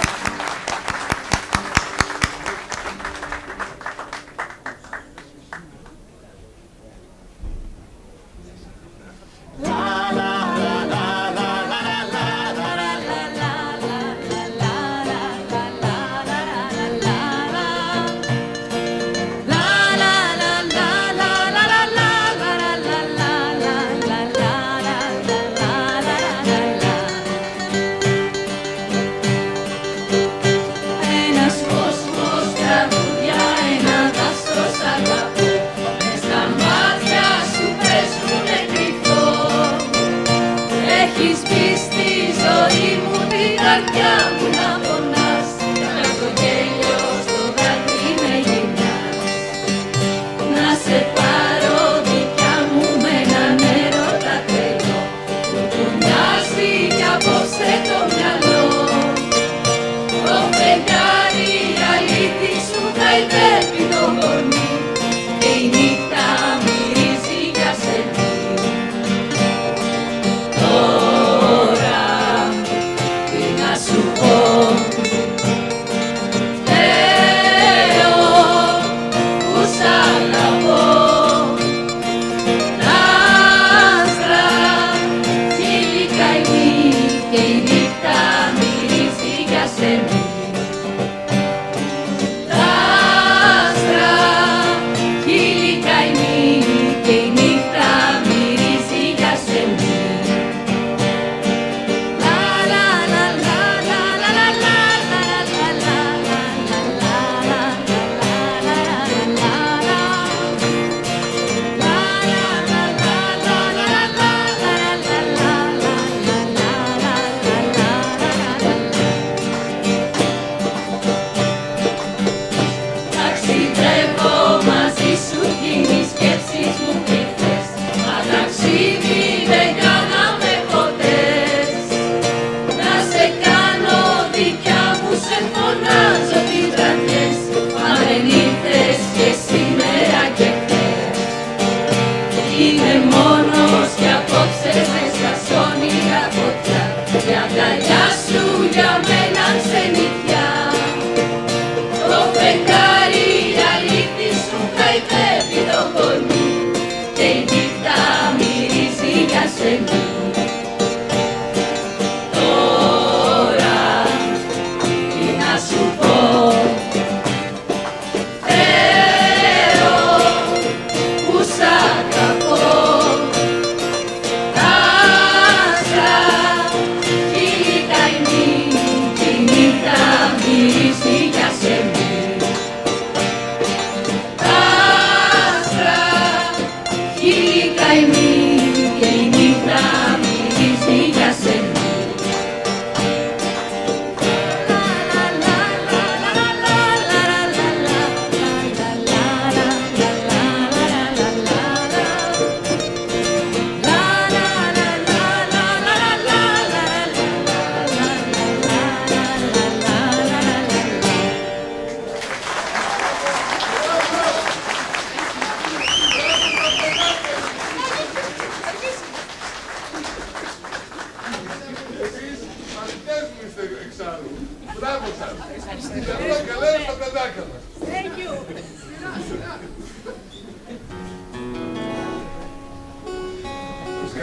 Χίλικα η νύχτα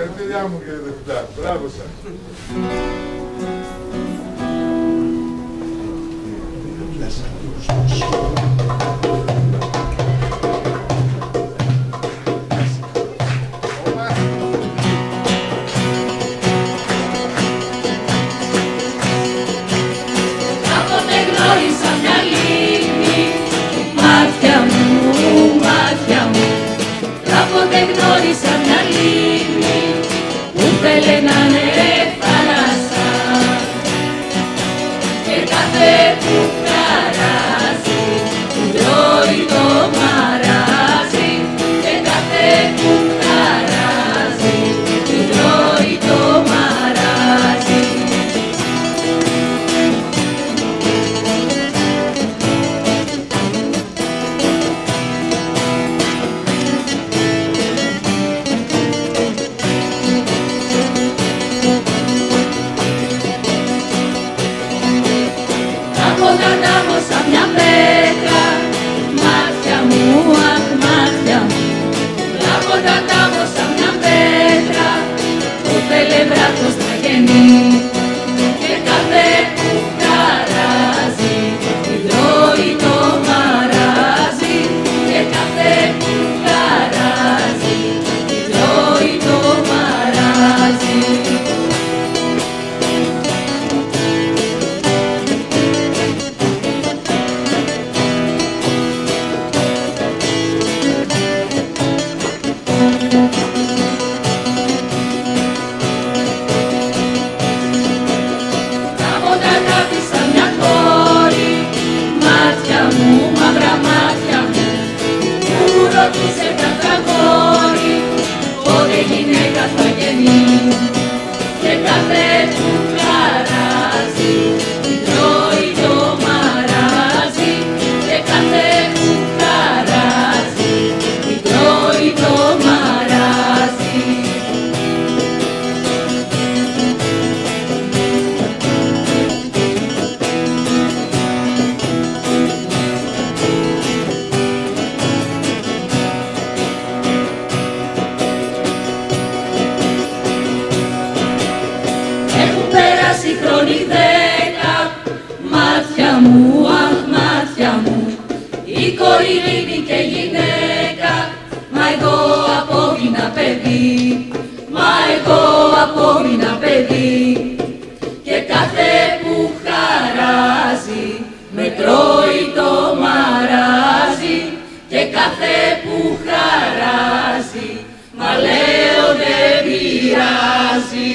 Συγχαρητήριά μου κύριε Διευθυντά. Μπράβο σας. Κάποτε γνώρισα μια λίμνη, μάτια μου. Κάποτε γνώρισα μια λίμνη που θέλε να είναι θάλασσα και κάθε που χαράζει του τρώει το μαράζι και κάθε που χαράζει του τρώει το μαράζι. Κάποτε ανάμωσα μια πέτρα, μάτια μου, αχ μάτια μου. Κάποτε ανάμωσα μια πέτρα που θέλε βράχος να γεννεί και κάθε που χαράζει την τρώει το μαράζι και κάθε που χαράζει την τρώει το μαράζι. Κάποτε αγάπησα μια κόρη, μάτια μου, μαύρα μάτια μου, που μου ρωτούσε κάθε κόρη, πότε γυναίκα θα γεννεί και κάθε που χαράζει την τρώει το μαράζι και κάθε που χαράζει την τρώει το μαράζι. Έχουν περάσει χρόνοι 10, μάτια μου, αχ μάτια μου. Η κόρη είναι και γυναίκα, μα εγώ απόμεινα παιδί, μα εγώ απόμεινα παιδί. Και κάθε που χαράζει με τρώει το μαράζι και κάθε που χαράζει μα λέω δεν πειράζει.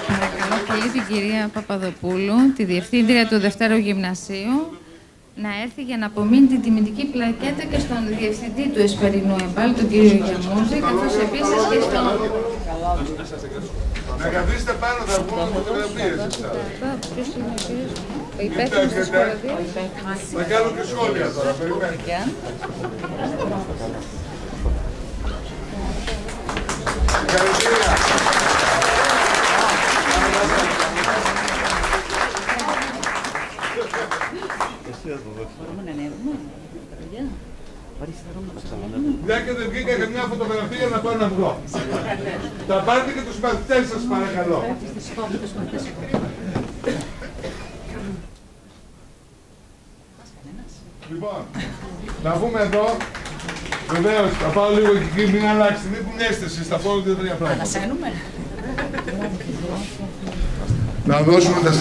Παρακαλώ πολύ την κυρία Παπαδοπούλου, τη Διευθύντρια του Δευτέρου Γυμνασίου, να έρθει για να απομείνει την τιμητική πλακέτα και στον Διευθυντή του Εσπερινού ΕΜΠΑΛ, τον κύριο Γιαμούζη, καθώς επίσης και στον... Να καθίσετε πάνω, θα βγούμε φωτογραφίες. Ποιος είναι ο κύριος ο υπεύθυνος της χοροδίας? Θα κάνω και σχόλια τώρα, περιμένετε. Συγχαρητήρια. Μια και δεν βγήκα και μια φωτογραφία να πάω να βγω. Θα πάρετε και τους μαθητές σας παρακαλώ. Λοιπόν, να πούμε εδώ, βεβαίως, θα πάω λίγο εκεί, μην αλλάξετε, μην κουνιέστε εσείς, θα πω 2-3 πράγματα. Να δώσουμε τα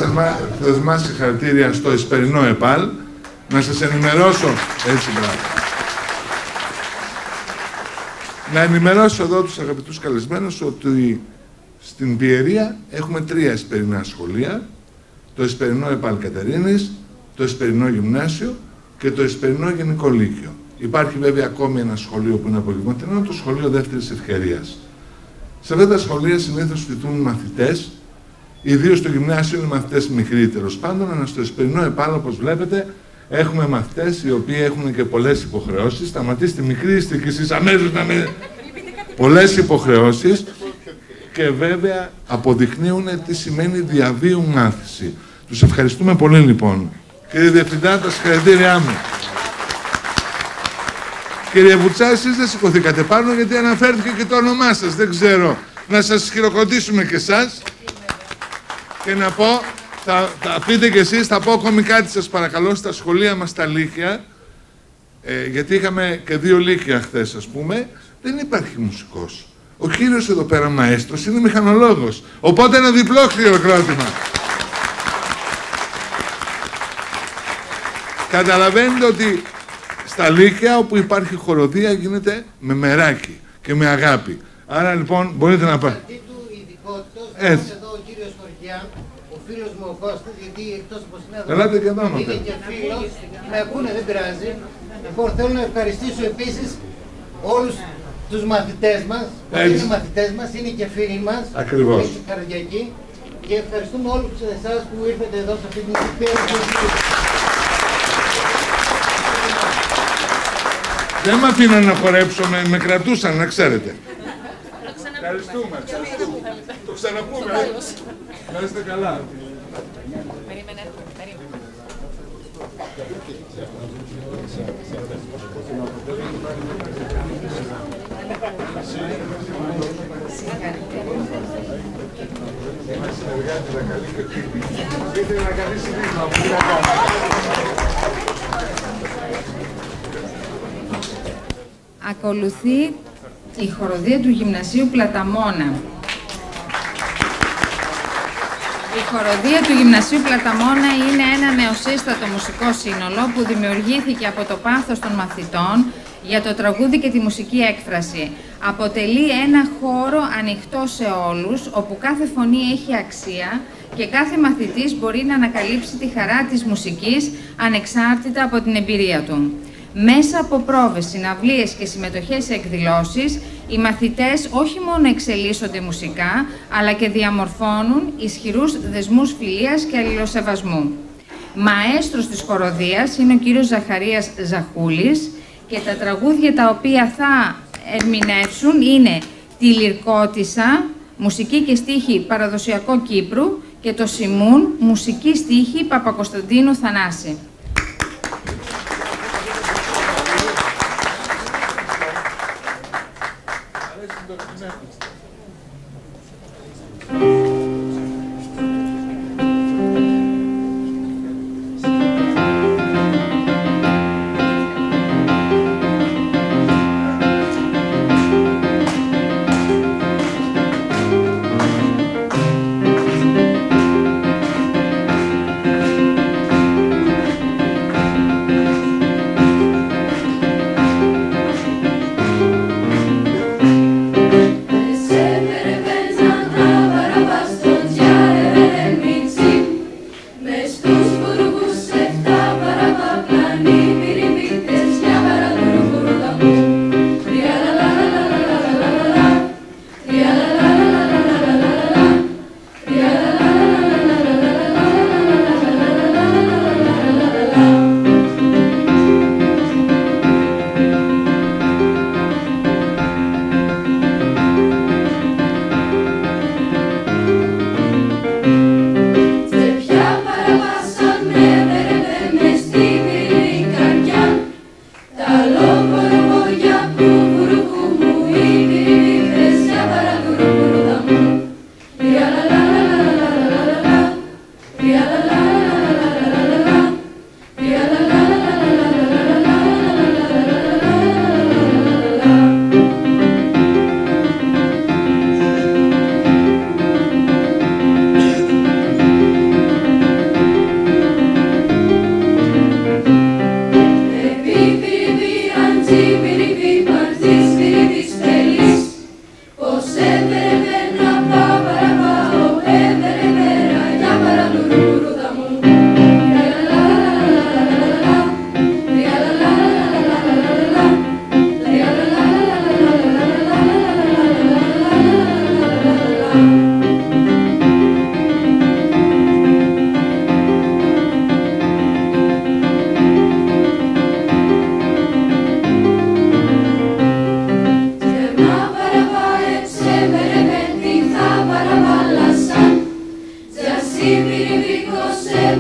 θερμά συγχαρητήρια στο Εσπερινό ΕΠΑΛ, να σας ενημερώσω, έτσι μπράβο. Να ενημερώσω εδώ τους αγαπητούς καλεσμένους ότι στην Πιερία έχουμε 3 εσπερινά σχολεία, το Εσπερινό ΕΠΑΛ Κατερίνης, το Εσπερινό Γυμνάσιο και το Εσπερινό Γενικό Λύκειο. Υπάρχει βέβαια ακόμη ένα σχολείο που είναι απογευματινό, το Σχολείο Δεύτερης Ευκαιρίας. Σε αυτά τα σχολεία συνήθως φοιτούν μαθητές, ιδίως στο γυμνάσιο είναι μαθητές μικροί τέλος πάντων, αλλά στο Εσπερινό ΕΠΑΛ, όπως βλέπετε, έχουμε μαθητές οι οποίοι έχουν και πολλές υποχρεώσεις. Σταματήστε, μικροί είστε κι εσείς αμέσως να μην... Πολλές υποχρεώσεις και βέβαια αποδεικνύουν τι σημαίνει διαβίου μάθηση. Τους ευχαριστούμε πολύ λοιπόν. Κύριε Διευθυντά, τα συγχαρητήριά μου. Κύριε Βουτσά, εσείς δεν σηκωθήκατε πάνω γιατί αναφέρθηκε και το όνομά σας. Δεν ξέρω. Να σας χειροκροτήσουμε και εσάς. Και να πω, θα πείτε κι εσείς, θα πω ακόμη κάτι σας παρακαλώ, στα σχολεία μας τα λύκεια, γιατί είχαμε και 2 λύκεια χθες ας πούμε, δεν υπάρχει μουσικός. Ο κύριος εδώ πέρα μαέστρος είναι μηχανολόγος. Οπότε ένα διπλό χειροκρότημα. Καταλαβαίνετε ότι στα λύκεια όπου υπάρχει χοροδία γίνεται με μεράκι και με αγάπη. Άρα λοιπόν μπορείτε να πάτε. Έτσι. Εδώ ο κύριος Χορκιάν, ο φίλος μου ο Κώστας, γιατί εκτός από συνέδριο είναι και φίλος, με ακούνε, δεν πειράζει. Λοιπόν, θέλω να ευχαριστήσω επίσης όλους τους μαθητές μας, που είναι μαθητές μας, είναι και φίλοι μας, ακριβώς, καρδιακοί, και ευχαριστούμε όλους εσάς που ήρθατε εδώ σε αυτή την υπέροχη. Δεν με αφήναν να χορέψω, με κρατούσαν, να ξέρετε. Ευχαριστούμε. Το ξαναπούμε. Να είστε καλά. Περίμενε. Ακολουθεί η χοροδία του Γυμνασίου Πλαταμόνα. Η χοροδία του Γυμνασίου Πλαταμόνα είναι ένα νεοσύστατο μουσικό σύνολο που δημιουργήθηκε από το πάθος των μαθητών για το τραγούδι και τη μουσική έκφραση. Αποτελεί ένα χώρο ανοιχτό σε όλους, όπου κάθε φωνή έχει αξία και κάθε μαθητής μπορεί να ανακαλύψει τη χαρά της μουσικής ανεξάρτητα από την εμπειρία του. Μέσα από πρόβες, συναυλίες και συμμετοχές σε εκδηλώσεις, οι μαθητές όχι μόνο εξελίσσονται μουσικά, αλλά και διαμορφώνουν ισχυρούς δεσμούς φιλίας και αλληλοσεβασμού. Μαέστρος της χοροδίας είναι ο κύριος Ζαχαρίας Ζαχούλης και τα τραγούδια τα οποία θα ερμηνεύσουν είναι «Τη Λυρκώτισσα», μουσική και στίχη παραδοσιακό Κύπρου, και το «Σιμούν», μουσική στίχη Παπακοσταντίνου Θανάση. Simbiribico se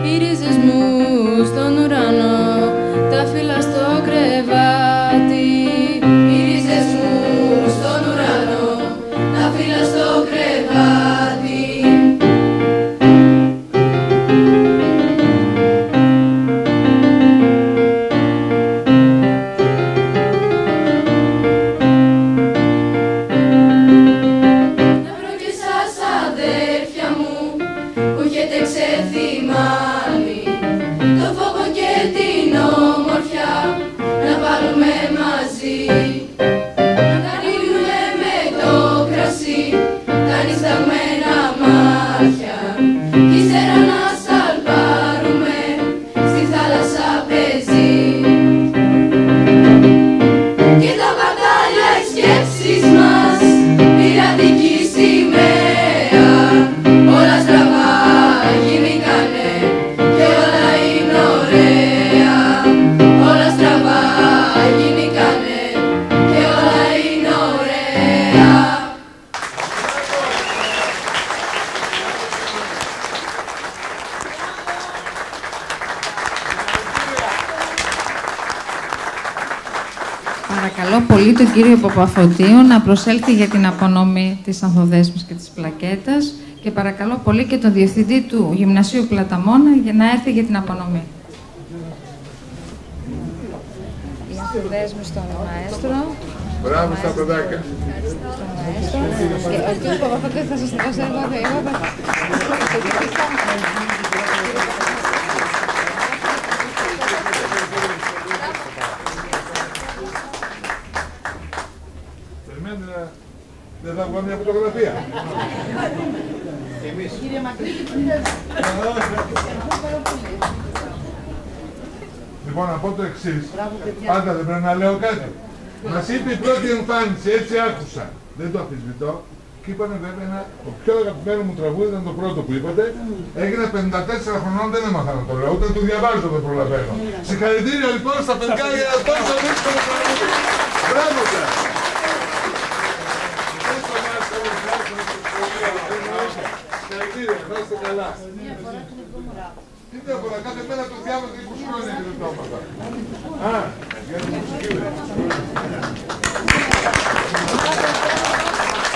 οι ρίζες μου στον ουρανό, τα φύλλα στο κρεβάτι. Οι ρίζες μου στον ουρανό, τα φύλλα στο κρεβάτι. Παρακαλώ πολύ τον κύριο Παπαφωτίου να προσέλθει για την απονομή της ανθοδέσμης και της πλακέτας και παρακαλώ πολύ και τον Διευθυντή του Γυμνασίου Πλαταμόνα για να έρθει για την απονομή. Η ανθοδέσμη στον μαέστρο. Μπράβο στα παιδάκια. Στον μαέστρο. Και ο κύριος Παπαφωτίου θα σας το δώσω εγώ. Δεν θα βγω μια φωτογραφία. Εμείς. Κύριε Μακρύτη, λοιπόν, να πω το εξής. Πάντα δεν πρέπει να λέω κάτι. Μας είπε η πρώτη εμφάνιση, έτσι άκουσα. Δεν το αμφισβητώ. Και είπανε βέβαια το πιο αγαπημένο μου τραγούδι ήταν το πρώτο που είπατε. Έγινα 54 χρονών, δεν έμαθα να το λέω, ούτε το διαβάζω, δεν προλαβαίνω. Συγχαρητήρια λοιπόν στα παιδιά για τόσο δύσκολο τραγούδι. Μπράβο σας. Να είστε καλά. Τι διαφορά, κάθε μέρα το διάβαζα 20 χρόνια και δεν το έμαθα. Α, για τη μουσική δεν.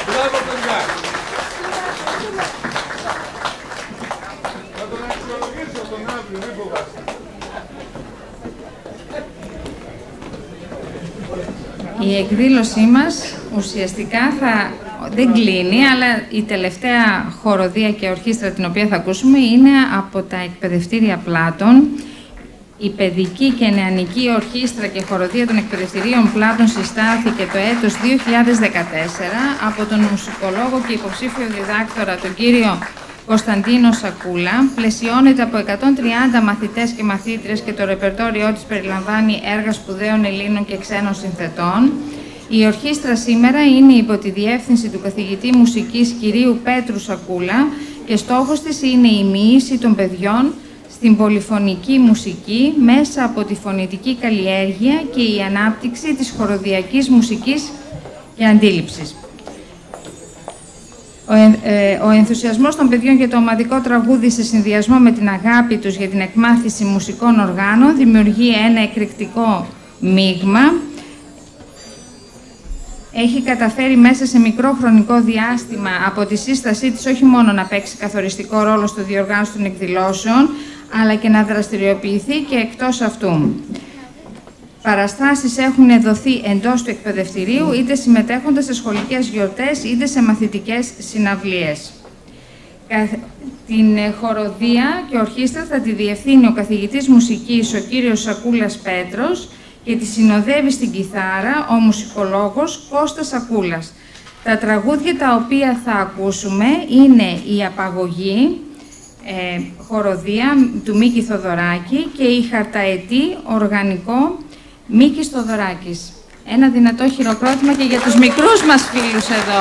Μπράβο παιδιά. Θα τον αξιολογήσω τον αύριο, μην φοβάστε. Η εκδήλωσή μας ουσιαστικά δεν κλείνει, αλλά η τελευταία χοροδία και ορχήστρα την οποία θα ακούσουμε είναι από τα εκπαιδευτήρια Πλάτων. Η παιδική και νεανική ορχήστρα και χοροδία των εκπαιδευτηρίων Πλάτων συστάθηκε το έτος 2014 από τον μουσικολόγο και υποψήφιο διδάκτορα τον κύριο Κωνσταντίνο Σακούλα. Πλαισιώνεται από 130 μαθητές και μαθήτριες και το ρεπερτόριό της περιλαμβάνει έργα σπουδαίων Ελλήνων και ξένων συνθετών. Η ορχήστρα σήμερα είναι υπό τη διεύθυνση του καθηγητή μουσικής κυρίου Πέτρου Σακούλα και στόχος της είναι η μοίηση των παιδιών στην πολυφωνική μουσική μέσα από τη φωνητική καλλιέργεια και η ανάπτυξη της χοροδιακής μουσικής και αντίληψης. Ο ενθουσιασμός των παιδιών για το ομαδικό τραγούδι σε συνδυασμό με την αγάπη τους για την εκμάθηση μουσικών οργάνων δημιουργεί ένα εκρηκτικό μείγμα. Έχει καταφέρει μέσα σε μικρό χρονικό διάστημα από τη σύστασή της όχι μόνο να παίξει καθοριστικό ρόλο στο διοργάνωση των εκδηλώσεων, αλλά και να δραστηριοποιηθεί και εκτός αυτού. Παραστάσεις έχουν δοθεί εντός του εκπαιδευτηρίου, είτε συμμετέχοντας σε σχολικές γιορτές, είτε σε μαθητικές συναυλίες. Την χοροδία και ορχήστρα θα τη διευθύνει ο καθηγητής μουσικής, ο κύριος Σακούλας Πέτρος, και τη συνοδεύει στην κιθάρα ο μουσικολόγος Κώστας Σακούλας. Τα τραγούδια τα οποία θα ακούσουμε είναι η Απαγωγή, χοροδία του Μίκη Θοδωράκη, και η Χαρταετή, οργανικό, Μίκης Θοδωράκης. Ένα δυνατό χειροκρότημα και για τους μικρούς μας φίλους εδώ.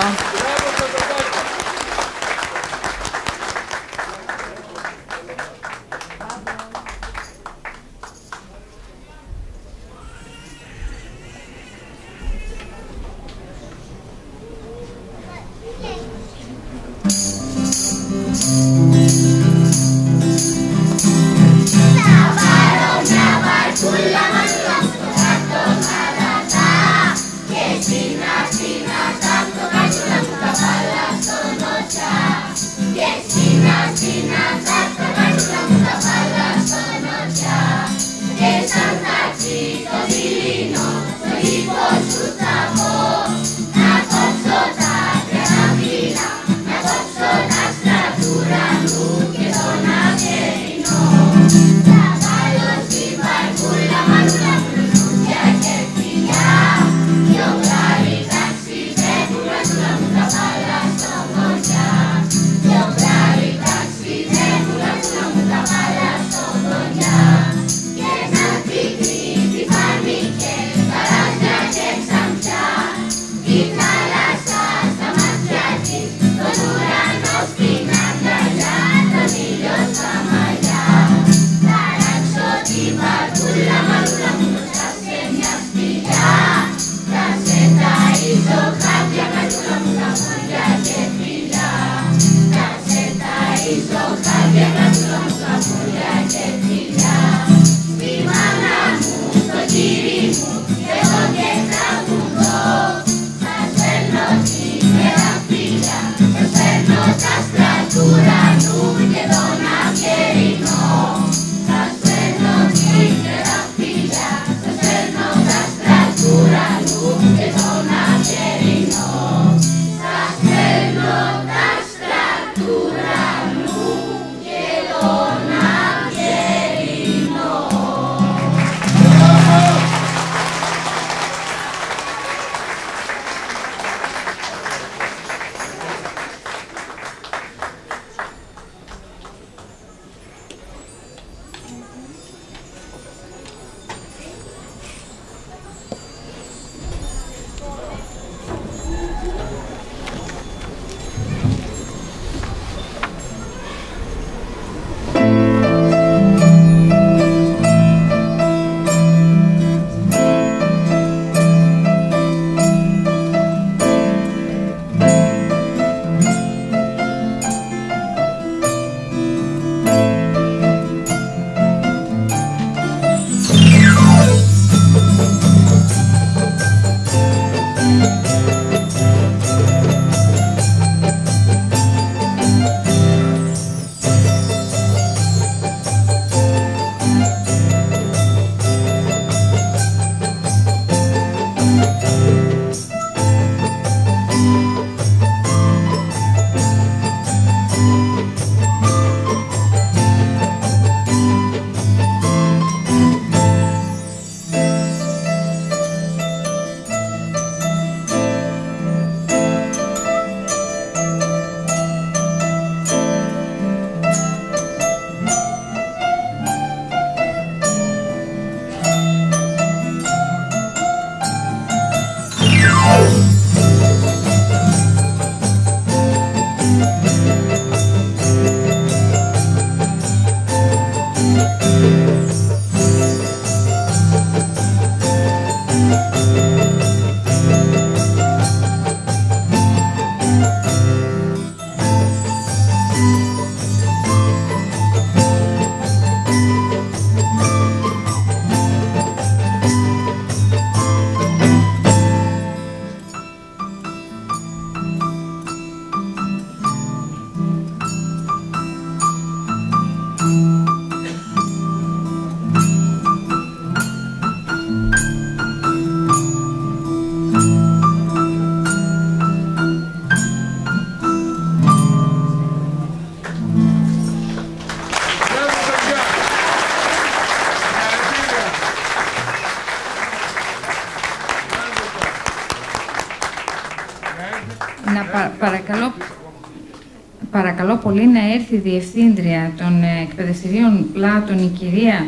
Παρακαλώ πολύ να έρθει η Διευθύντρια των Εκπαιδευτηρίων Πλάτων, η κυρία,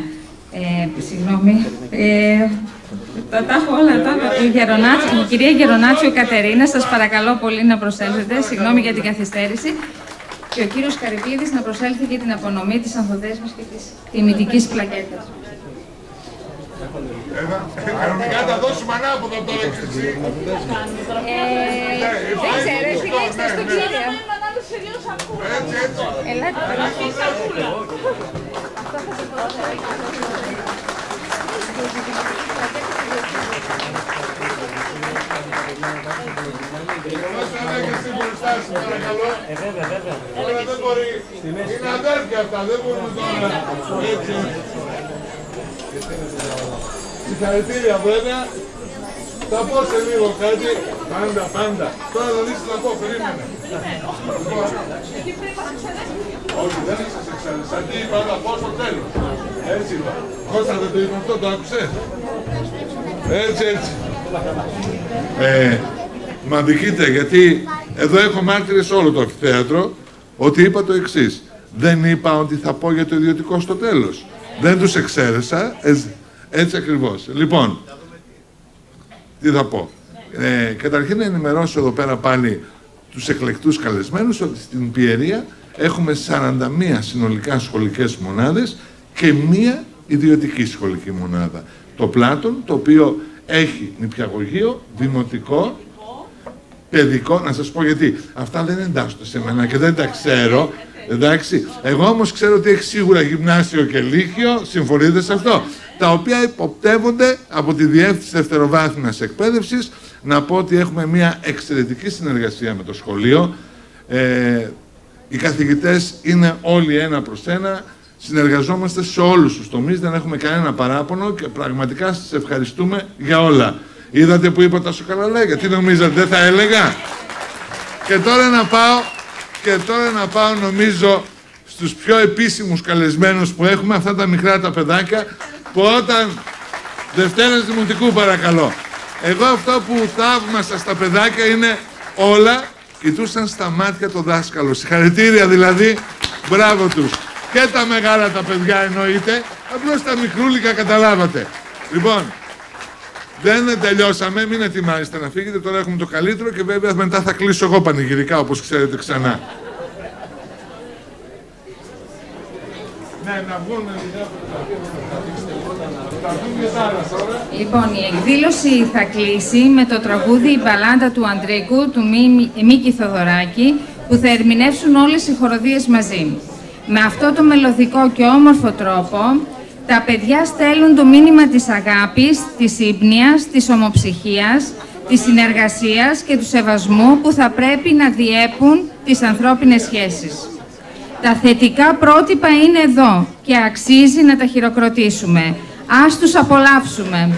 συγγνώμη, τα έχω όλα τώρα, η κυρία Γερονάτσιο Κατερίνα, σας παρακαλώ πολύ να προσέλθετε, συγγνώμη για την καθυστέρηση, και ο κύριος Καρυπίδης να προσέλθει για την απονομή της ανθοδέσμης και της τιμητικής πλακέτας. Κανονικά θα δώσουμε ανάποδα τώρα και εσύ. Δεν ξέρω, επιλέξτε στον κύριο. Έτσι, έτσι. Ελάτε. Δώστε ένα και εσύ μπροστά σου, παρακαλώ. Τώρα δεν μπορεί. Είναι αδέρφια αυτά, δεν μπορούμε τώρα. Έτσι. Συγχαρητήρια, βέβαια. Θα πω σε λίγο κάτι. Πάντα. Τώρα θα δεις τι θα πω, περίμενε. Όχι, δεν θα σας εξάρτησα. Τι είπα, θα πω στο τέλος. Έτσι είπα. Κώστα δεν το είπα αυτό, το άκουσες. Έτσι. Μα αδικείτε, γιατί εδώ έχω μάρτυρες όλο το αμφιθέατρο ότι είπα το εξής. Δεν είπα ότι θα πω για το ιδιωτικό στο τέλος. Δεν τους εξαίρεσα. Έτσι ακριβώς. Λοιπόν, τι θα πω. Καταρχήν να ενημερώσω εδώ πέρα πάλι τους εκλεκτούς καλεσμένους ότι στην Πιερία έχουμε 41 συνολικά σχολικές μονάδες και μία ιδιωτική σχολική μονάδα. Το Πλάτων, το οποίο έχει νηπιαγωγείο, δημοτικό, παιδικό, να σας πω γιατί. Αυτά δεν εντάσσονται σε μένα και δεν τα ξέρω. Εντάξει. Εγώ όμως ξέρω ότι έχει σίγουρα γυμνάσιο και λύκειο, συμφωνείτε σε αυτό, τα οποία υποπτεύονται από τη Διεύθυνση Δευτεροβάθμιας Εκπαίδευσης. Να πω ότι έχουμε μια εξαιρετική συνεργασία με το σχολείο. Οι καθηγητές είναι όλοι ένα προς ένα. Συνεργαζόμαστε σε όλους τους τομείς, δεν έχουμε κανένα παράπονο και πραγματικά σας ευχαριστούμε για όλα. Είδατε που είπα τα σοκαλαλέγια, τι νομίζατε, δεν θα έλεγα. Και τώρα να πάω νομίζω στους πιο επίσημους καλεσμένους που έχουμε, αυτά τα μικρά τα παιδάκια, που όταν Δευτέρας Δημοτικού παρακαλώ. Εγώ αυτό που θαύμασα στα παιδάκια είναι όλα κοιτούσαν στα μάτια το δάσκαλο. Συγχαρητήρια δηλαδή, μπράβο τους. Και τα μεγάλα τα παιδιά εννοείται, απλώς τα μικρούλικα καταλάβατε. Λοιπόν, δεν τελειώσαμε, μην ετοιμάζεστε να φύγετε, τώρα έχουμε το καλύτερο και βέβαια μετά θα κλείσω εγώ πανηγυρικά όπως ξέρετε ξανά. Ναι, να βγουν Λοιπόν, η εκδήλωση θα κλείσει με το τραγούδι «Η Μπαλάντα του Αντρίκου» του Μίκη Θοδωράκη, που θα ερμηνεύσουν όλες οι χοροδίες μαζί. Με αυτό το μελωδικό και όμορφο τρόπο, τα παιδιά στέλνουν το μήνυμα της αγάπης, της ύπνοιας, της ομοψυχίας, της συνεργασίας και του σεβασμού που θα πρέπει να διέπουν τις ανθρώπινες σχέσεις. Τα θετικά πρότυπα είναι εδώ και αξίζει να τα χειροκροτήσουμε. Ας τους απολαύσουμε.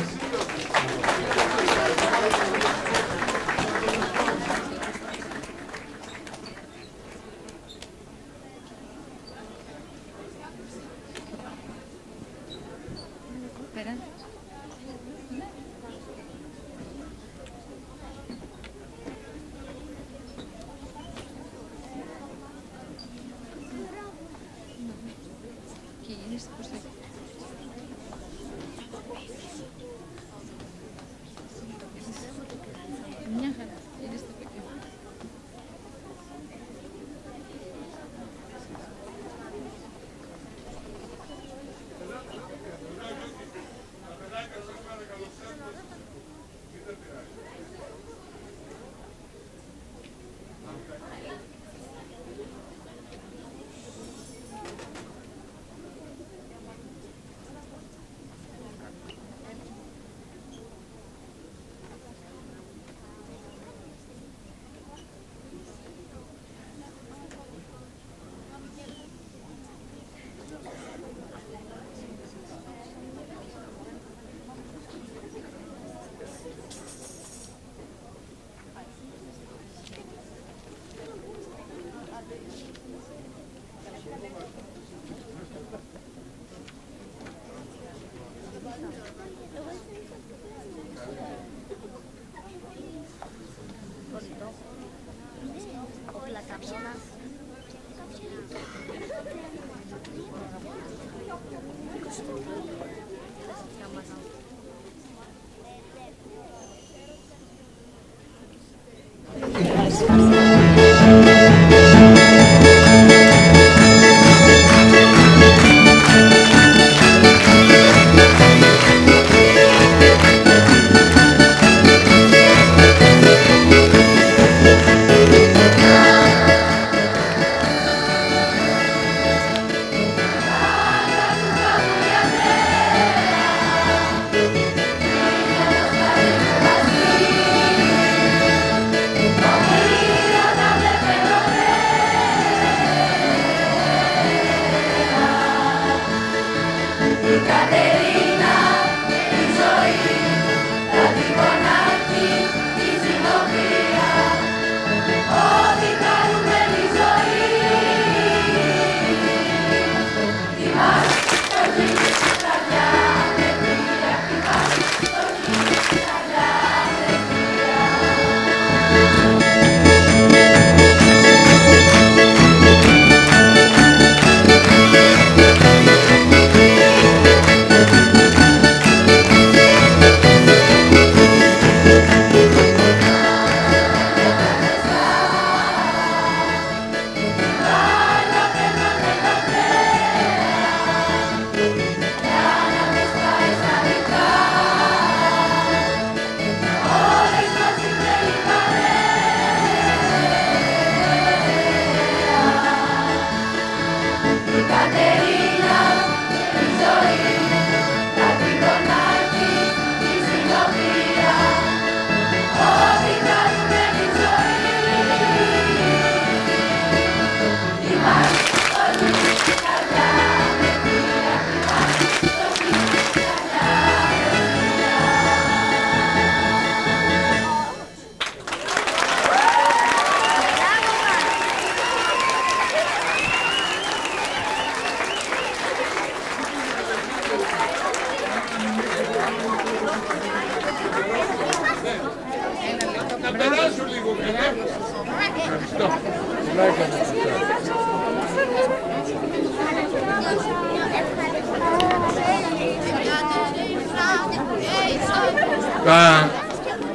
Τα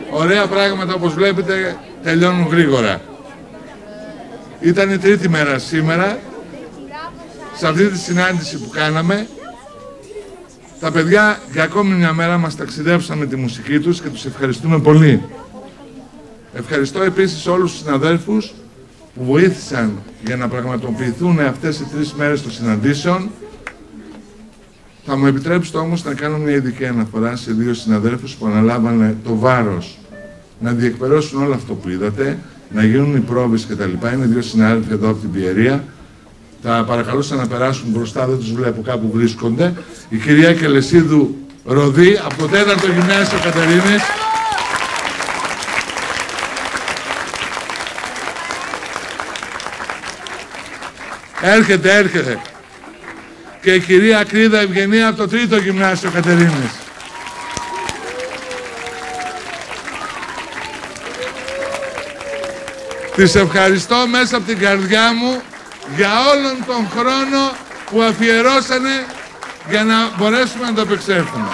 ωραία πράγματα, όπως βλέπετε, τελειώνουν γρήγορα. Ήταν η τρίτη μέρα σήμερα, σε αυτή τη συνάντηση που κάναμε. Τα παιδιά για ακόμη μια μέρα μας ταξιδέψαν με τη μουσική τους και τους ευχαριστούμε πολύ. Ευχαριστώ επίσης όλους τους συναδέλφους που βοήθησαν για να πραγματοποιηθούν αυτές οι 3 μέρες των συναντήσεων. Θα μου επιτρέψετε όμως να κάνω μια ειδική αναφορά σε 2 συναδέλφους που αναλάβανε το βάρος να διεκπαιρώσουν όλο αυτό που είδατε, να γίνουν οι πρόβες κτλ. Είναι 2 συνάδελφοι εδώ από την Πιερία. Θα παρακαλούσα να περάσουν μπροστά, δεν τους βλέπω κάπου βρίσκονται. Η κυρία Κελεσίδου Ροδή από το 4ο Γυμνάσιο Κατερίνης. Έρχεται. Και η κυρία Κρίδα Ευγενία από το 3ο Γυμνάσιο Κατερίνης. Τις ευχαριστώ μέσα από την καρδιά μου για όλον τον χρόνο που αφιερώσανε για να μπορέσουμε να το επεξέλθουμε.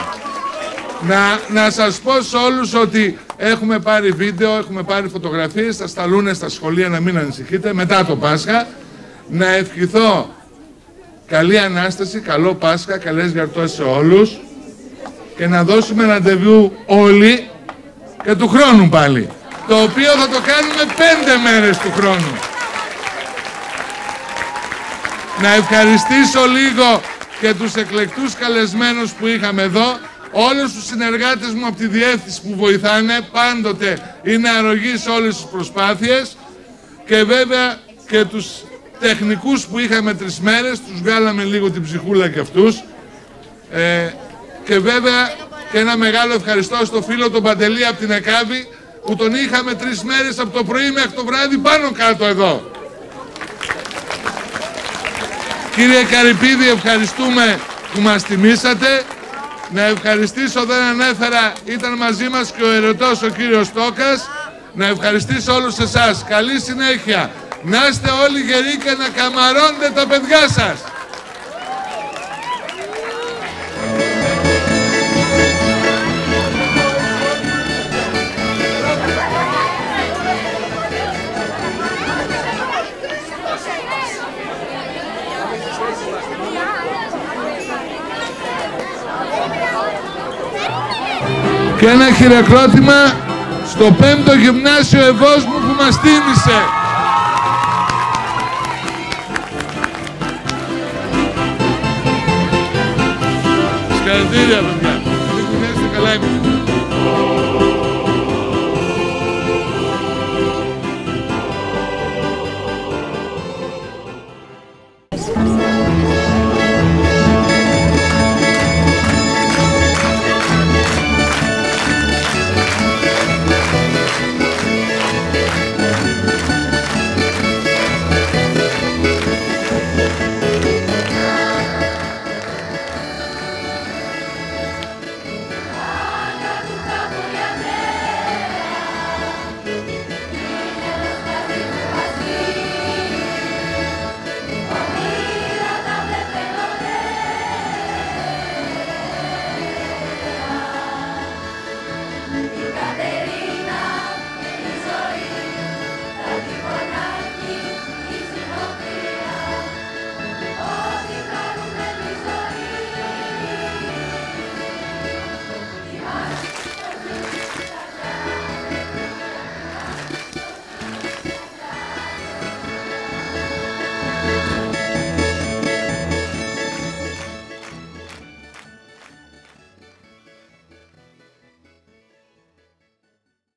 Να σας πω σε όλους ότι έχουμε πάρει βίντεο, έχουμε πάρει φωτογραφίες, θα σταλούν στα σχολεία, να μην ανησυχείτε, μετά το Πάσχα. Να ευχηθώ καλή Ανάσταση, καλό Πάσχα, καλές γιορτές σε όλους και να δώσουμε ραντεβού όλοι και του χρόνου πάλι, το οποίο θα το κάνουμε 5 μέρες του χρόνου. Να ευχαριστήσω λίγο και τους εκλεκτούς καλεσμένους που είχαμε εδώ, όλους τους συνεργάτες μου από τη διεύθυνση που βοηθάνε, πάντοτε είναι αρρωγοί σε όλες τις προσπάθειες, και βέβαια και τους τεχνικούς που είχαμε 3 μέρες, τους βγάλαμε λίγο την ψυχούλα και αυτούς. Και βέβαια και ένα μεγάλο ευχαριστώ στο φίλο τον Παντελή από την ΕΚΑΒΗ, που τον είχαμε 3 μέρες από το πρωί μέχρι το βράδυ πάνω κάτω εδώ. Κύριε Καρυπίδη, ευχαριστούμε που μας τιμήσατε. Να ευχαριστήσω, δεν ανέφερα, ήταν μαζί μας και ο ερωτός ο κύριος Τόκας. Να ευχαριστήσω όλους εσάς. Καλή συνέχεια. Να είστε όλοι γεροί και να καμαρώνετε τα παιδιά σας. Και ένα χειροκρότημα στο 5ο Γυμνάσιο Ευόσμου που μας τίμησε. Συγχαρητήρια, παιδιά. Μην κουνιάστε, καλά είμαι.